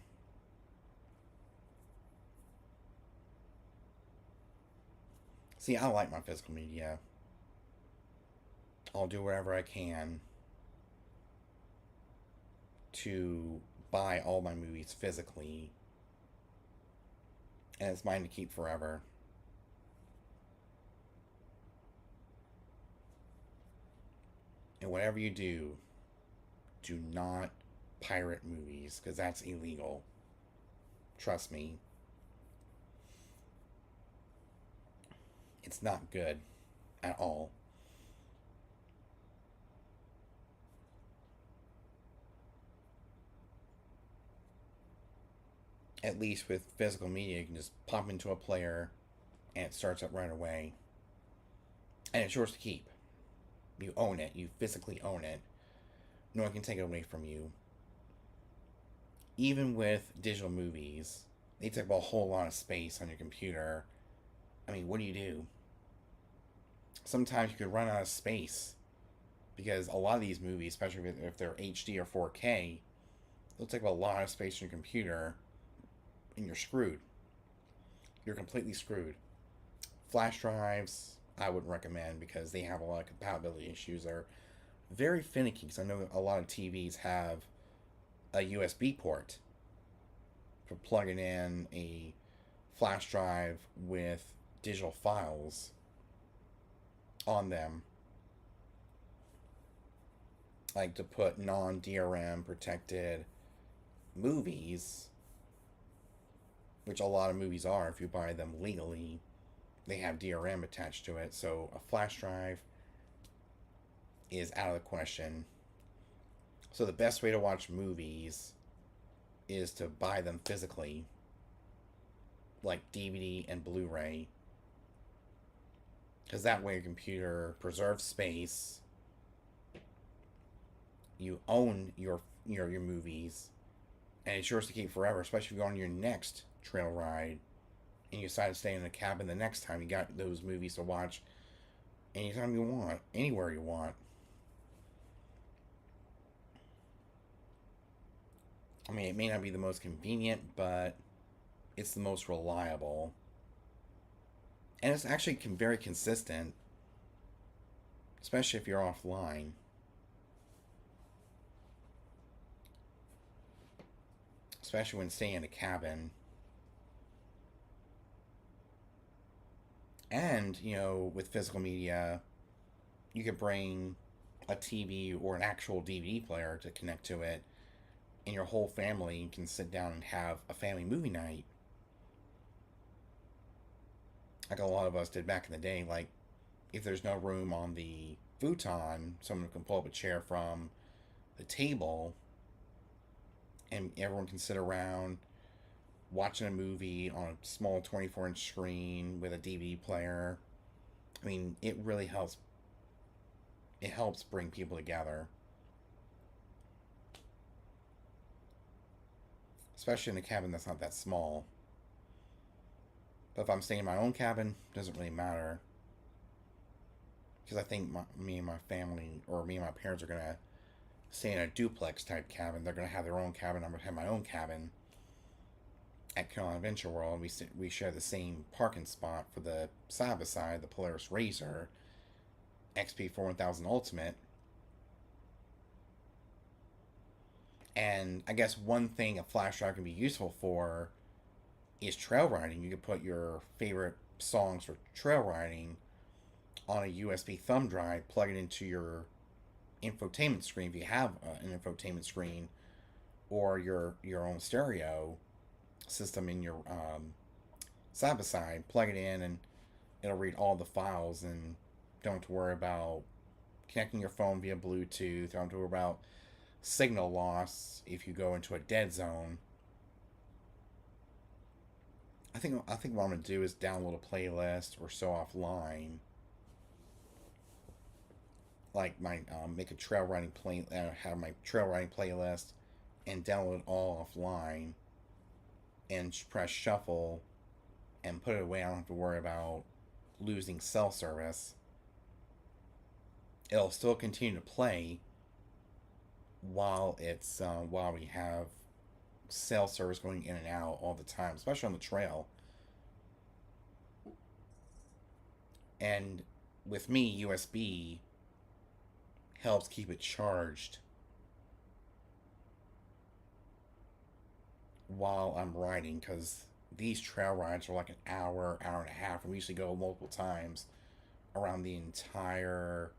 A: See, I like my physical media. I'll do whatever I can to buy all my movies physically, and it's mine to keep forever. And whatever you do not pirate movies because that's illegal. Trust me. It's not good at all. At least with physical media, you can just pop into a player and it starts up right away. And it's yours to keep. You own it. You physically own it. No one can take it away from you. Even with digital movies, they take up a whole lot of space on your computer. I mean, what do? Sometimes you could run out of space because a lot of these movies, especially if they're HD or 4K, they'll take up a lot of space on your computer and you're screwed. You're completely screwed. Flash drives, I wouldn't recommend because they have a lot of compatibility issues. They're very finicky because I know a lot of TVs have a USB port for plugging in a flash drive with digital files on them, like to put non DRM protected movies, which a lot of movies are if you buy them legally. They have DRM attached to it, so a flash drive is out of the question. So the best way to watch movies is to buy them physically, like DVD and Blu-ray, because that way your computer preserves space. You own your movies, and it's yours to keep forever. Especially if you go on your next trail ride, and you decide to stay in a cabin the next time. You got those movies to watch anytime you want, anywhere you want. I mean, it may not be the most convenient, but it's the most reliable. And it's actually very consistent, especially if you're offline. Especially when staying in a cabin. And, with physical media, you could bring a TV or an actual DVD player to connect to it, and your whole family can sit down and have a family movie night. Like a lot of us did back in the day. Like, if there's no room on the futon, someone can pull up a chair from the table, and everyone can sit around watching a movie on a small 24-inch screen with a DVD player. I mean, it really helps It helps bring people together, especially in a cabin that's not that small. But if I'm staying in my own cabin, it doesn't really matter because I think me and my family, or me and my parents, are gonna stay in a duplex type cabin. They're gonna have their own cabin. I'm gonna have my own cabin at Carolina Adventure World. We share the same parking spot for the side by side, the Polaris RZR XP4100 Ultimate. And I guess one thing a flash drive can be useful for is trail riding. You can put your favorite songs for trail riding on a USB thumb drive, plug it into your infotainment screen if you have an infotainment screen, or your own stereo system in your side by side. Plug it in, and it'll read all the files, and don't have to worry about connecting your phone via Bluetooth. Don't have to worry about signal loss if you go into a dead zone. I think what I'm gonna do is download a playlist or so offline, like my make a trail riding play, have my trail riding playlist, and download it all offline, and press shuffle, and put it away. I don't have to worry about losing cell service. It'll still continue to play while we have cell service going in and out all the time, especially on the trail. And with me, USB helps keep it charged while I'm riding, because these trail rides are like an hour, hour and a half, and we usually go multiple times around the entire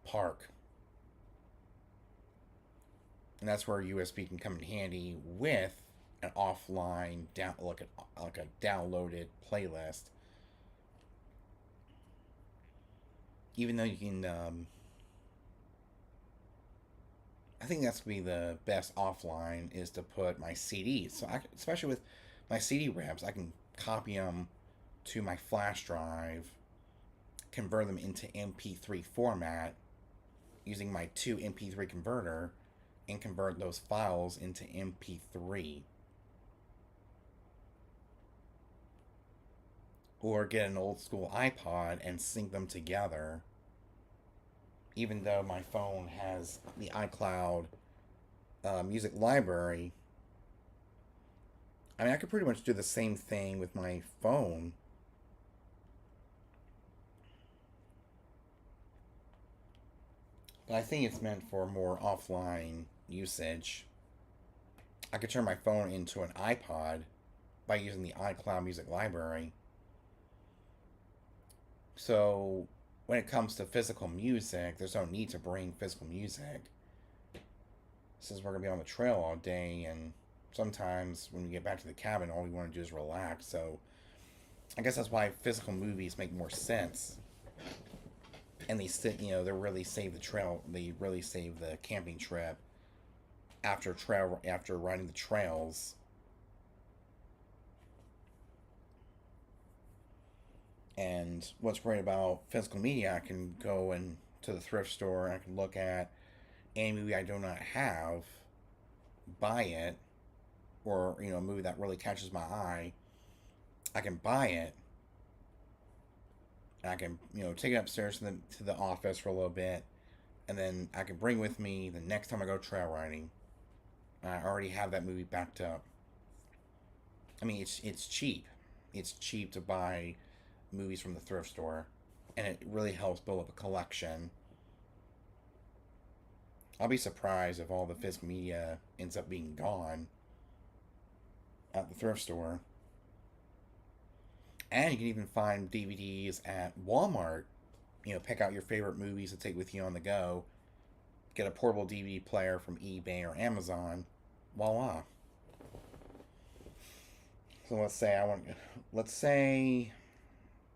A: park. And that's where USB can come in handy with an offline like a downloaded playlist. Even though you can, I think that's gonna be the best offline is to put my CDs. So especially with my CD RAMs, I can copy them to my flash drive, convert them into MP3 format using my 2 MP3 converter, and convert those files into MP3. Or get an old school iPod and sync them together. Even though my phone has the iCloud music library, I mean, I could pretty much do the same thing with my phone. But I think it's meant for more offline usage. I could turn my phone into an iPod by using the iCloud music library. So when it comes to physical music, there's no need to bring physical music. Since we're gonna be on the trail all day, and sometimes when we get back to the cabin, all we want to do is relax. So I guess that's why physical movies make more sense. And they really save the trail. They really save the camping trip after riding the trails. And what's great about physical media, I can go and to the thrift store and I can look at any movie I do not have, buy it, or a movie that really catches my eye. I can buy it, and I can take it upstairs to the office for a little bit, and then I can bring with me the next time I go trail riding. I already have that movie backed up. I mean, it's cheap. It's cheap to buy movies from the thrift store, and it really helps build up a collection. I'll be surprised if all the physical media ends up being gone at the thrift store. And you can even find DVDs at Walmart. Pick out your favorite movies to take with you on the go. Get a portable DVD player from eBay or Amazon. Voila. So let's say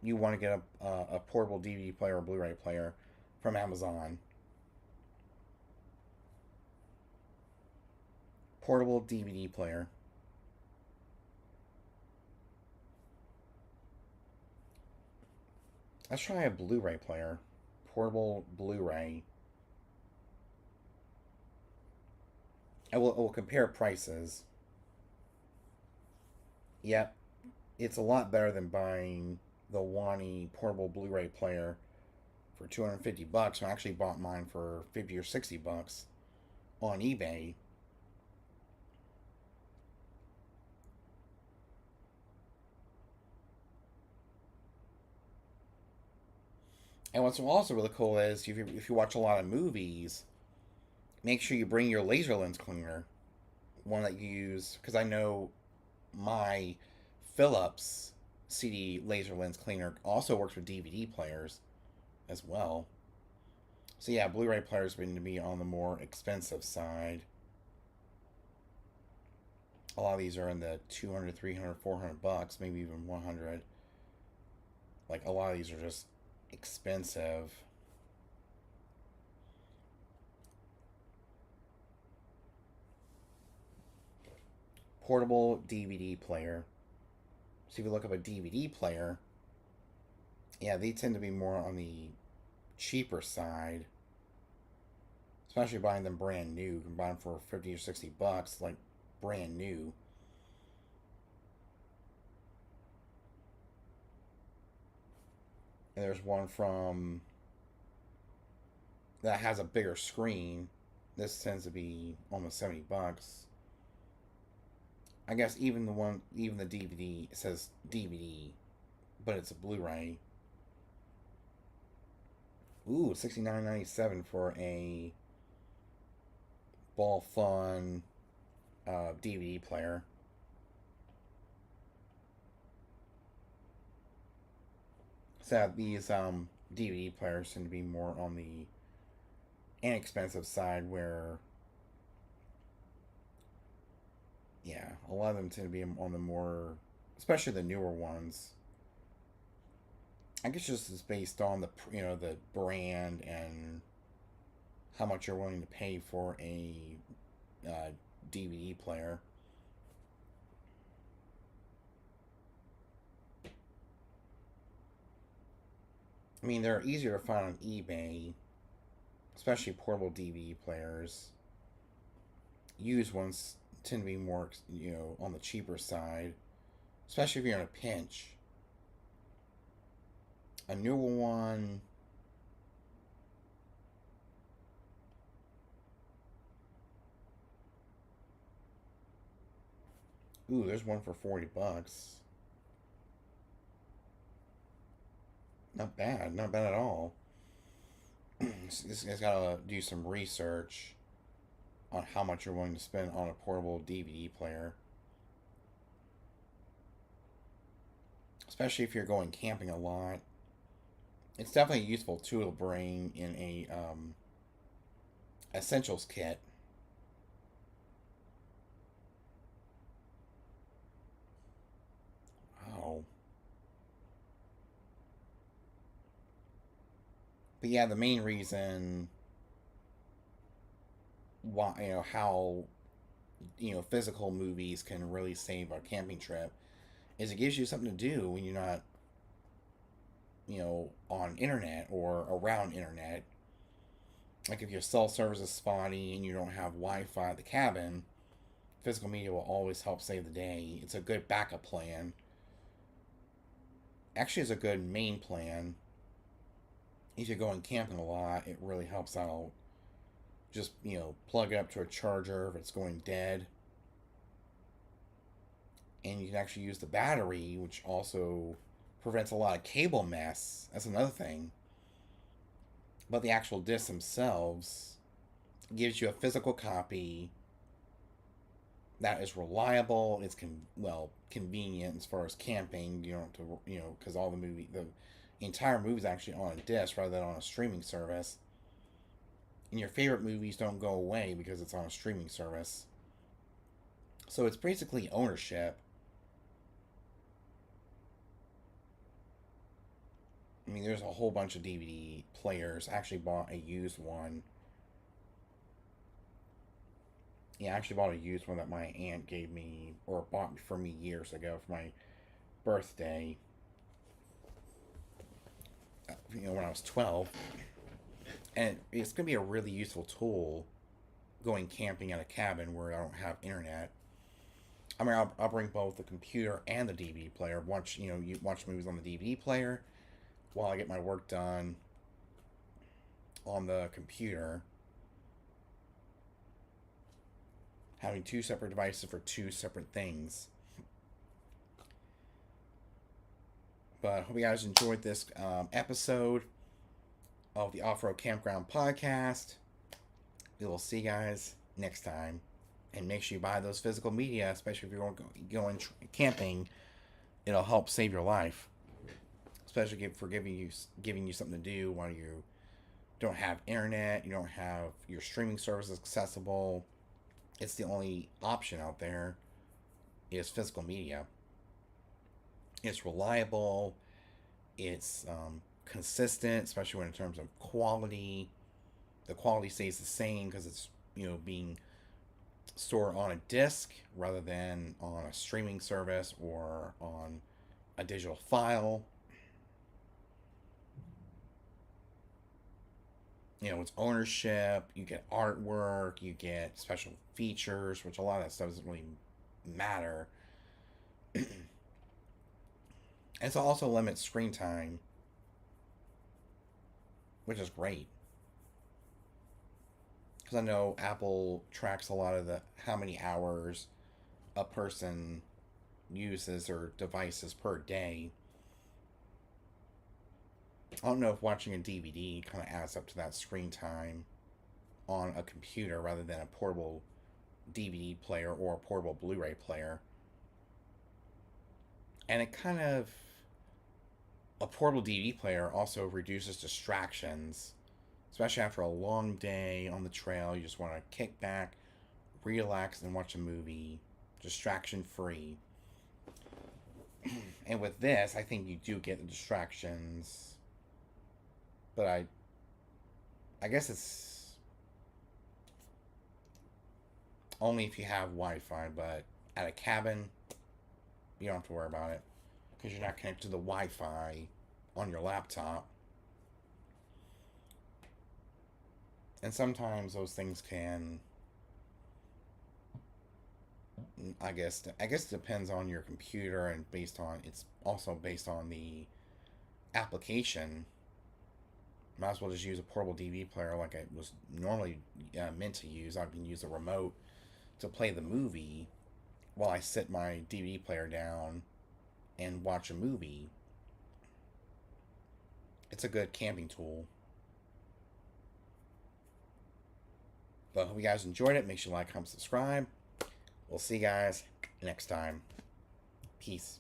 A: you want to get a portable DVD player or Blu-ray player from Amazon. Portable DVD player. Let's try a Blu-ray player. portable Blu-ray. I will compare prices. Yep, it's a lot better than buying the Wani portable Blu-ray player for $250. I actually bought mine for 50 or $60 on eBay. And what's also really cool is if you watch a lot of movies, make sure you bring your laser lens cleaner, one that you use, because I know my Philips CD laser lens cleaner also works with DVD players as well. So yeah, Blu-ray players going to be on the more expensive side. A lot of these are in the 200, 300, 400 bucks, maybe even 100. Like a lot of these are just expensive. Portable DVD player. So if you look up a DVD player, yeah, they tend to be more on the cheaper side. Especially buying them brand new. You can buy them for 50 or $60, like brand new. And there's one from that has a bigger screen. This tends to be almost $70. I guess even the DVD, it says DVD, but it's a Blu-ray. Ooh, $69.97 for a Ball Fun DVD player. So these DVD players tend to be more on the inexpensive side, where yeah, a lot of them tend to be on the more, especially the newer ones. I guess just is based on the brand and how much you're willing to pay for a uh, DVD player. I mean, they're easier to find on eBay, especially portable DVD players. Used ones tend to be more, on the cheaper side, especially if you're in a pinch. A newer one, ooh, there's one for $40. Not bad, not bad at all. This guy's gotta do some research on how much you're willing to spend on a portable DVD player, especially if you're going camping a lot. It's definitely a useful tool to bring in a essentials kit. Oh, but yeah, the main reason why how physical movies can really save a camping trip is it gives you something to do when you're not on internet or around internet. Like if your cell service is spotty and you don't have Wi-Fi at the cabin, physical media will always help save the day. It's a good backup plan. Actually, it's a good main plan. If you're going camping a lot, it really helps out. Just plug it up to a charger if it's going dead, and you can actually use the battery, which also prevents a lot of cable mess. That's another thing. But the actual discs themselves gives you a physical copy that is reliable. It's convenient as far as camping. You don't have to because all the entire movie is actually on a disc rather than on a streaming service. And your favorite movies don't go away because it's on a streaming service. So it's basically ownership. I mean, there's a whole bunch of DVD players. I actually bought a used one. Yeah, I actually bought a used one that my aunt gave me, or bought for me years ago for my birthday. When I was 12. And it's going to be a really useful tool going camping at a cabin where I don't have internet. I mean, I'll bring both the computer and the DVD player. You watch movies on the DVD player while I get my work done on the computer. Having two separate devices for two separate things. But I hope you guys enjoyed this episode of the Off Road Campground Podcast. We will see you guys next time. And make sure you buy those physical media, especially if you're going camping. It'll help save your life, especially for giving you something to do while you don't have internet, you don't have your streaming services accessible. It's the only option out there is physical media. It's reliable. It's consistent, especially when in terms of quality. The quality stays the same because it's being stored on a disc rather than on a streaming service or on a digital file. It's ownership. You get artwork. You get special features, which a lot of that stuff doesn't really matter. And so also limits screen time, which is great. Because I know Apple tracks a lot of how many hours a person uses their devices per day. I don't know if watching a DVD kind of adds up to that screen time on a computer rather than a portable DVD player or a portable Blu-ray player. And a portable DVD player also reduces distractions, especially after a long day on the trail. You just want to kick back, relax, and watch a movie, distraction free. And with this, I think you do get the distractions, but I guess it's only if you have Wi-Fi. But at a cabin, you don't have to worry about it because you're not connected to the Wi-Fi on your laptop. And sometimes those things can, I guess it depends on your computer and it's also based on the application. Might as well just use a portable DVD player like I was normally meant to use. I can use a remote to play the movie while I sit my DVD player down and watch a movie. It's a good camping tool. But I hope you guys enjoyed it. Make sure you like, comment, subscribe. We'll see you guys next time. Peace.